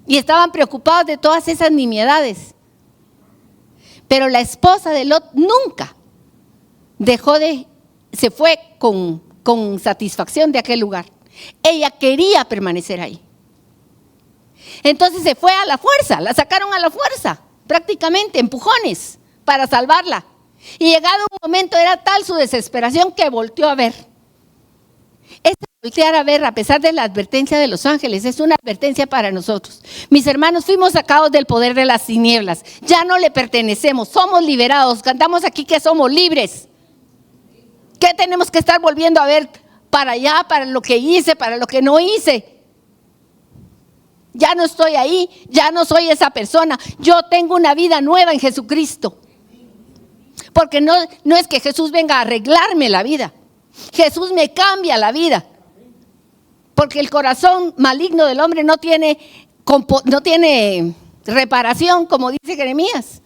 Y estaban preocupados de todas esas nimiedades. Pero la esposa de Lot nunca se fue con satisfacción de aquel lugar. Ella quería permanecer ahí. Entonces se fue a la fuerza, la sacaron a la fuerza, prácticamente, empujones, para salvarla. Y llegado un momento era tal su desesperación que volteó a ver. Este voltear a ver, a pesar de la advertencia de los ángeles, es una advertencia para nosotros. Mis hermanos, fuimos sacados del poder de las tinieblas, ya no le pertenecemos, somos liberados, cantamos aquí que somos libres. ¿Qué tenemos que estar volviendo a ver para allá, para lo que hice, para lo que no hice? Ya no estoy ahí, ya no soy esa persona. Yo tengo una vida nueva en Jesucristo. Porque no es que Jesús venga a arreglarme la vida. Jesús me cambia la vida. Porque el corazón maligno del hombre no tiene reparación, como dice Jeremías.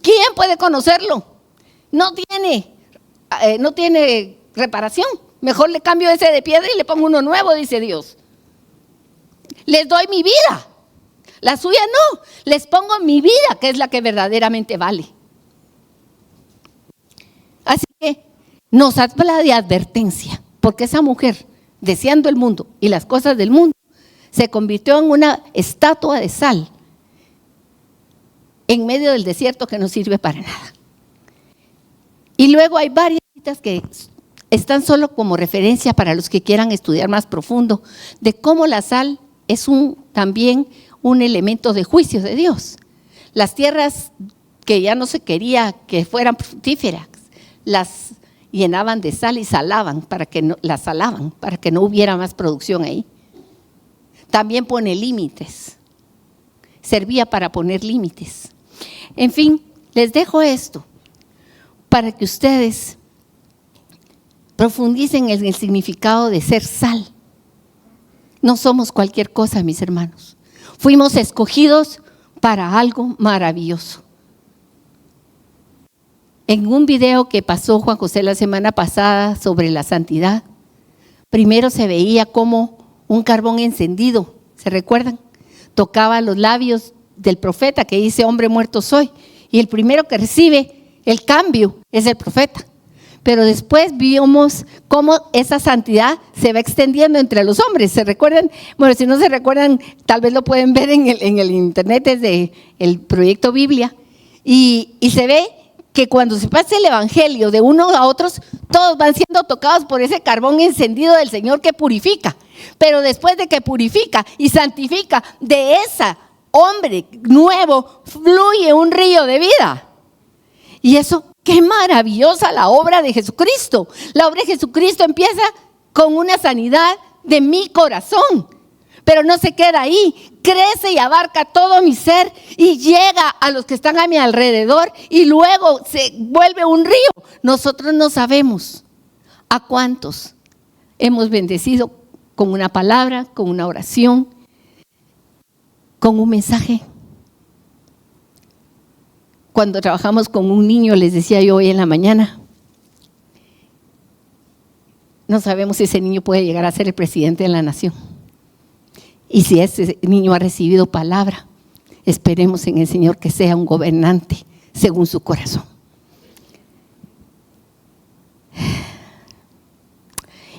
¿Quién puede conocerlo? No tiene reparación. Mejor le cambio ese de piedra y le pongo uno nuevo, dice Dios. Les doy mi vida, la suya no, les pongo mi vida, que es la que verdaderamente vale. Así que nos habla de advertencia, porque esa mujer, deseando el mundo y las cosas del mundo, se convirtió en una estatua de sal en medio del desierto que no sirve para nada. Y luego hay varias citas que están solo como referencia para los que quieran estudiar más profundo de cómo la sal es también un elemento de juicio de Dios. Las tierras que ya no se quería que fueran fructíferas, las llenaban de sal y salaban para que no hubiera más producción ahí. También pone límites, servía para poner límites. En fin, les dejo esto para que ustedes profundicen en el significado de ser sal. No somos cualquier cosa, mis hermanos. Fuimos escogidos para algo maravilloso. En un video que pasó Juan José la semana pasada sobre la santidad, primero se veía como un carbón encendido, ¿se recuerdan? Tocaba los labios del profeta que dice, hombre muerto soy. Y el primero que recibe el cambio es el profeta. Pero después vimos cómo esa santidad se va extendiendo entre los hombres. ¿Se recuerdan? Bueno, si no se recuerdan, tal vez lo pueden ver en el internet desde el proyecto Biblia. Y se ve que cuando se pasa el evangelio de uno a otros, todos van siendo tocados por ese carbón encendido del Señor que purifica. Pero después de que purifica y santifica, de ese hombre nuevo fluye un río de vida. Y eso, qué maravillosa la obra de Jesucristo. La obra de Jesucristo empieza con una sanidad de mi corazón, pero no se queda ahí, crece y abarca todo mi ser y llega a los que están a mi alrededor y luego se vuelve un río. Nosotros no sabemos a cuántos hemos bendecido con una palabra, con una oración, con un mensaje. Cuando trabajamos con un niño, les decía yo hoy en la mañana, no sabemos si ese niño puede llegar a ser el presidente de la nación. Y si ese niño ha recibido palabra, esperemos en el Señor que sea un gobernante según su corazón.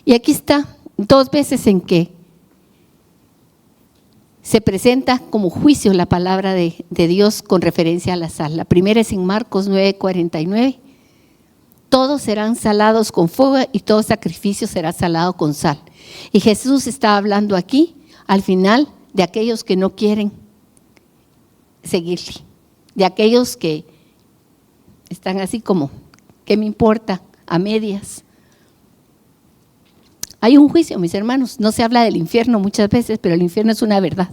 Y aquí está 2 veces en que se presenta como juicio la palabra de Dios con referencia a la sal. La primera es en Marcos 9:49. Todos serán salados con fuego y todo sacrificio será salado con sal. Y Jesús está hablando aquí al final de aquellos que no quieren seguirle, de aquellos que están así como, ¿qué me importa? A medias. Hay un juicio, mis hermanos. No se habla del infierno muchas veces, pero el infierno es una verdad.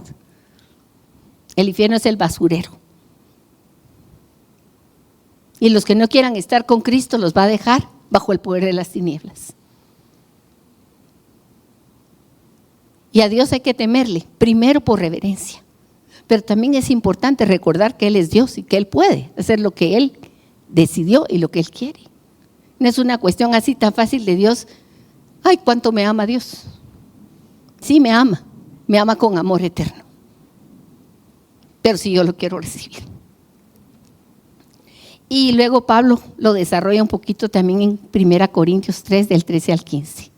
El infierno es el basurero. Y los que no quieran estar con Cristo los va a dejar bajo el poder de las tinieblas. Y a Dios hay que temerle, primero por reverencia. Pero también es importante recordar que Él es Dios y que Él puede hacer lo que Él decidió y lo que Él quiere. No es una cuestión así tan fácil de Dios. Ay, cuánto me ama Dios. Sí, me ama con amor eterno. Pero si yo lo quiero recibir. Y luego Pablo lo desarrolla un poquito también en 1 Corintios 3, del 13 al 15.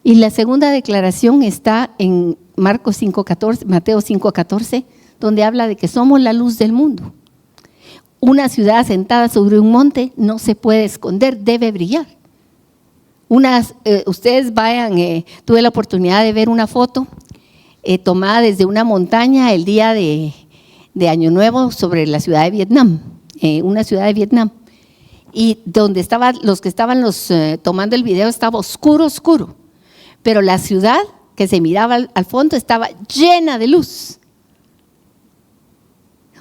Y la segunda declaración está en Mateo 5:14, donde habla de que somos la luz del mundo. Una ciudad asentada sobre un monte no se puede esconder, debe brillar. Ustedes vayan, tuve la oportunidad de ver una foto tomada desde una montaña el día de Año Nuevo sobre la ciudad de Vietnam, una ciudad de Vietnam. Y donde estaban los que estaban tomando el video estaba oscuro, pero la ciudad que se miraba al fondo estaba llena de luz.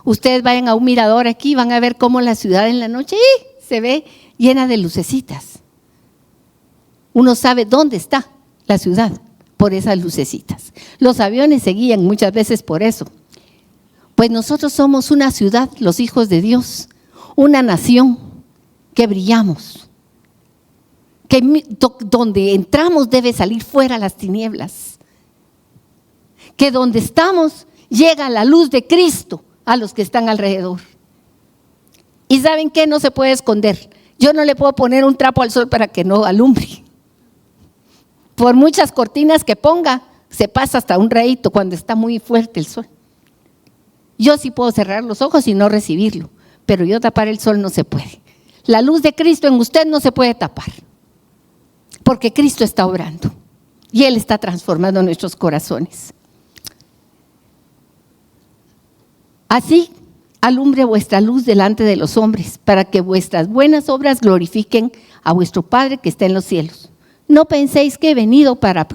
Ustedes vayan a un mirador aquí, van a ver cómo la ciudad en la noche se ve llena de lucecitas. Uno sabe dónde está la ciudad por esas lucecitas. Los aviones se guían muchas veces por eso. Pues nosotros somos una ciudad, los hijos de Dios, una nación que brillamos, que donde entramos debe salir fuera las tinieblas, que donde estamos llega la luz de Cristo a los que están alrededor. ¿Y saben qué? No se puede esconder. Yo no le puedo poner un trapo al sol para que no alumbre. Por muchas cortinas que ponga, se pasa hasta un rayito cuando está muy fuerte el sol. Yo sí puedo cerrar los ojos y no recibirlo, pero yo tapar el sol no se puede. La luz de Cristo en usted no se puede tapar, porque Cristo está obrando y Él está transformando nuestros corazones. Así alumbre vuestra luz delante de los hombres, para que vuestras buenas obras glorifiquen a vuestro Padre que está en los cielos. No penséis que he venido para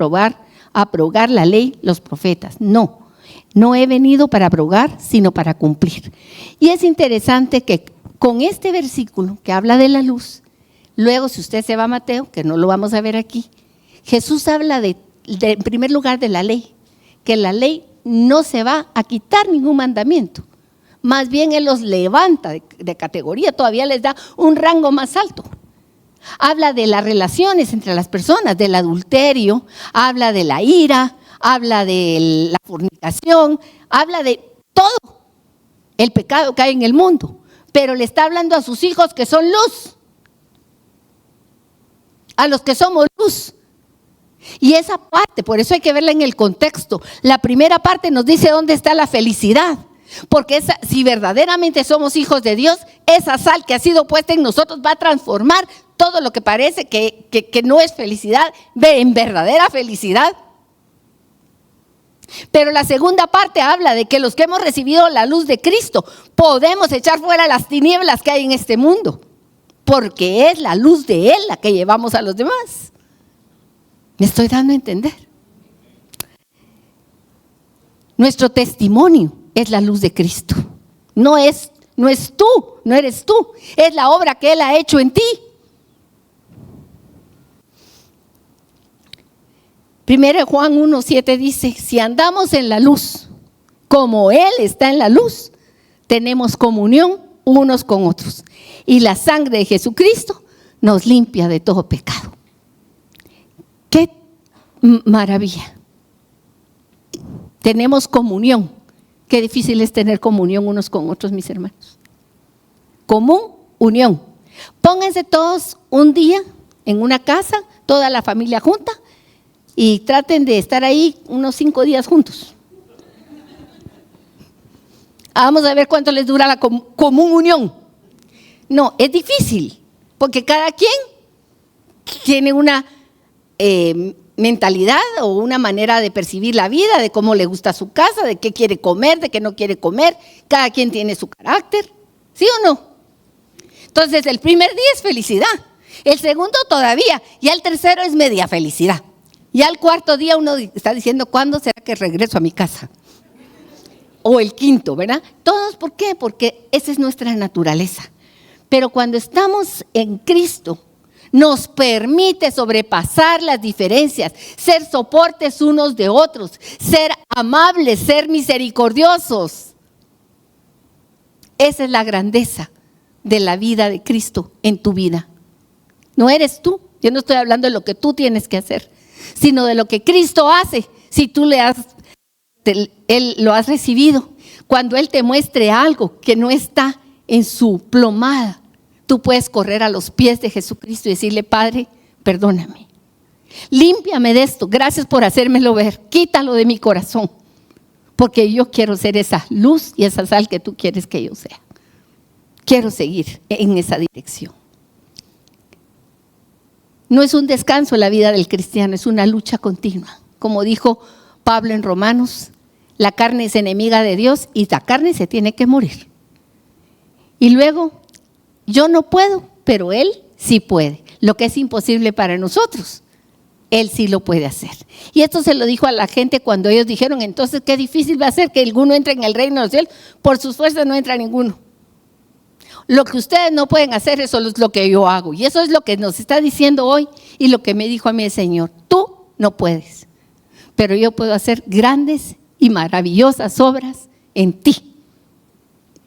abrogar la ley, los profetas. No he venido para abrogar, sino para cumplir. Y es interesante que con este versículo que habla de la luz, luego si usted se va a Mateo, que no lo vamos a ver aquí, Jesús habla en primer lugar de la ley, que la ley no se va a quitar ningún mandamiento, más bien Él los levanta de categoría, todavía les da un rango más alto. Habla de las relaciones entre las personas, del adulterio, habla de la ira, habla de la fornicación, habla de todo el pecado que hay en el mundo, pero le está hablando a sus hijos que son luz, a los que somos luz. Y esa parte, por eso hay que verla en el contexto. La primera parte nos dice dónde está la felicidad, porque si verdaderamente somos hijos de Dios, esa sal que ha sido puesta en nosotros va a transformar todo lo que parece que no es felicidad, en verdadera felicidad. Pero la segunda parte habla de que los que hemos recibido la luz de Cristo podemos echar fuera las tinieblas que hay en este mundo, porque es la luz de Él la que llevamos a los demás. ¿Me estoy dando a entender? Nuestro testimonio es la luz de Cristo. No eres tú, es la obra que Él ha hecho en ti. 1 Juan 1:7 dice, si andamos en la luz, como Él está en la luz, tenemos comunión unos con otros. Y la sangre de Jesucristo nos limpia de todo pecado. ¡Qué maravilla! Tenemos comunión. Qué difícil es tener comunión unos con otros, mis hermanos. Común, unión. Pónganse todos un día en una casa, toda la familia junta, y traten de estar ahí unos 5 días juntos. Vamos a ver cuánto les dura la común unión. No, es difícil, porque cada quien tiene una mentalidad o una manera de percibir la vida, de cómo le gusta su casa, de qué quiere comer, de qué no quiere comer. Cada quien tiene su carácter, ¿sí o no? Entonces el primer día es felicidad, el segundo todavía, y el tercero es media felicidad. Y al cuarto día uno está diciendo, ¿cuándo será que regreso a mi casa? O el quinto, ¿verdad? Todos, ¿por qué? Porque esa es nuestra naturaleza. Pero cuando estamos en Cristo, nos permite sobrepasar las diferencias, ser soportes unos de otros, ser amables, ser misericordiosos. Esa es la grandeza de la vida de Cristo en tu vida. No eres tú, yo no estoy hablando de lo que tú tienes que hacer, sino de lo que Cristo hace si tú Él lo has recibido. Cuando Él te muestre algo que no está en su plomada, tú puedes correr a los pies de Jesucristo y decirle, Padre, perdóname, límpiame de esto, gracias por hacérmelo ver, quítalo de mi corazón, porque yo quiero ser esa luz y esa sal que tú quieres que yo sea. Quiero seguir en esa dirección. No es un descanso la vida del cristiano, es una lucha continua. Como dijo Pablo en Romanos, la carne es enemiga de Dios y la carne se tiene que morir. Y luego, yo no puedo, pero Él sí puede. Lo que es imposible para nosotros, Él sí lo puede hacer. Y esto se lo dijo a la gente cuando ellos dijeron, entonces qué difícil va a ser que alguno entre en el reino de los cielos. Por sus fuerzas no entra ninguno. Lo que ustedes no pueden hacer, eso es lo que yo hago. Y eso es lo que nos está diciendo hoy y lo que me dijo a mí el Señor. Tú no puedes, pero yo puedo hacer grandes y maravillosas obras en ti.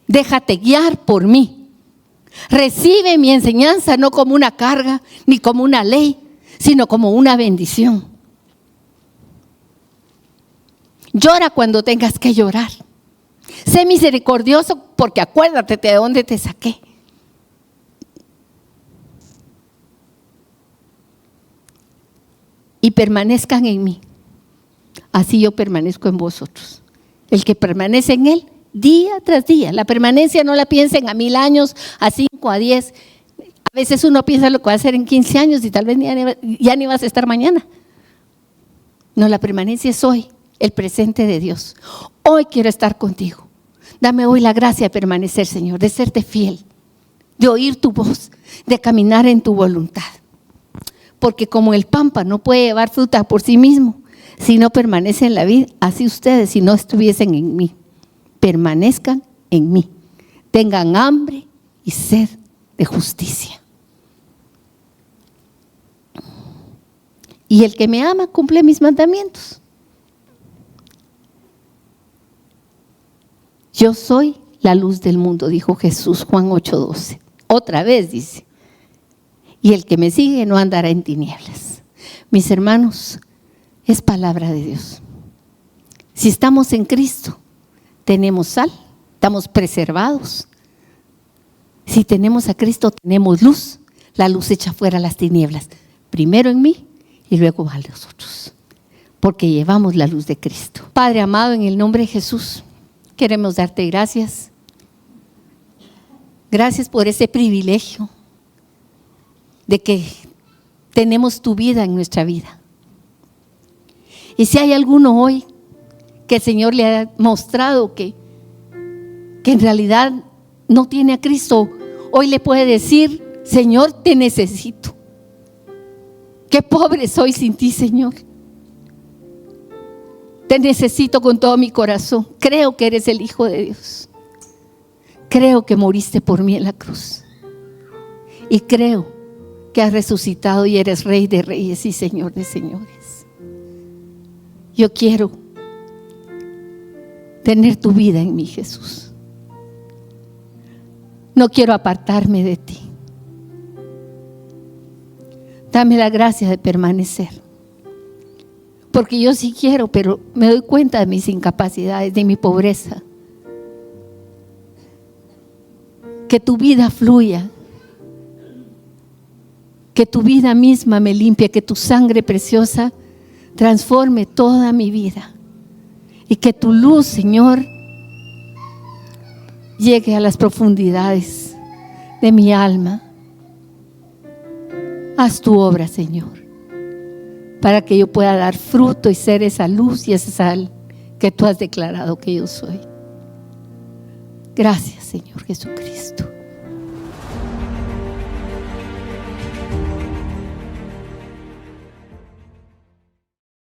Déjate guiar por mí. Recibe mi enseñanza no como una carga ni como una ley, sino como una bendición. Llora cuando tengas que llorar. Sé misericordioso porque acuérdate de dónde te saqué. Y permanezcan en mí. Así yo permanezco en vosotros. El que permanece en Él, día tras día. La permanencia no la piensen a 1000 años, a 5, a 10. A veces uno piensa lo que va a hacer en 15 años y tal vez ya ni vas a estar mañana. No, la permanencia es hoy, el presente de Dios. Hoy quiero estar contigo. Dame hoy la gracia de permanecer, Señor, de serte fiel, de oír tu voz, de caminar en tu voluntad. Porque como el pámpano no puede llevar fruta por sí mismo, si no permanece en la vid, así ustedes, si no estuviesen en mí, permanezcan en mí. Tengan hambre y sed de justicia. Y el que me ama cumple mis mandamientos. Yo soy la luz del mundo, dijo Jesús, Juan 8:12. Otra vez dice, y el que me sigue no andará en tinieblas. Mis hermanos, es palabra de Dios. Si estamos en Cristo, tenemos sal, estamos preservados. Si tenemos a Cristo, tenemos luz. La luz echa fuera las tinieblas. Primero en mí y luego a los otros. Porque llevamos la luz de Cristo. Padre amado, en el nombre de Jesús, queremos darte gracias. Gracias por ese privilegio de que tenemos tu vida en nuestra vida. Y si hay alguno hoy que el Señor le ha mostrado que en realidad no tiene a Cristo, hoy le puede decir: Señor, te necesito. Qué pobre soy sin ti, Señor. Te necesito con todo mi corazón. Creo que eres el Hijo de Dios. Creo que moriste por mí en la cruz. Y creo que has resucitado y eres Rey de Reyes y Señor de Señores. Yo quiero tener tu vida en mí, Jesús. No quiero apartarme de ti. Dame la gracia de permanecer. Porque yo sí quiero, pero me doy cuenta de mis incapacidades, de mi pobreza. Que tu vida fluya. Que tu vida misma me limpie, que tu sangre preciosa transforme toda mi vida. Y que tu luz, Señor, llegue a las profundidades de mi alma. Haz tu obra, Señor, para que yo pueda dar fruto y ser esa luz y esa sal que tú has declarado que yo soy. Gracias, Señor Jesucristo.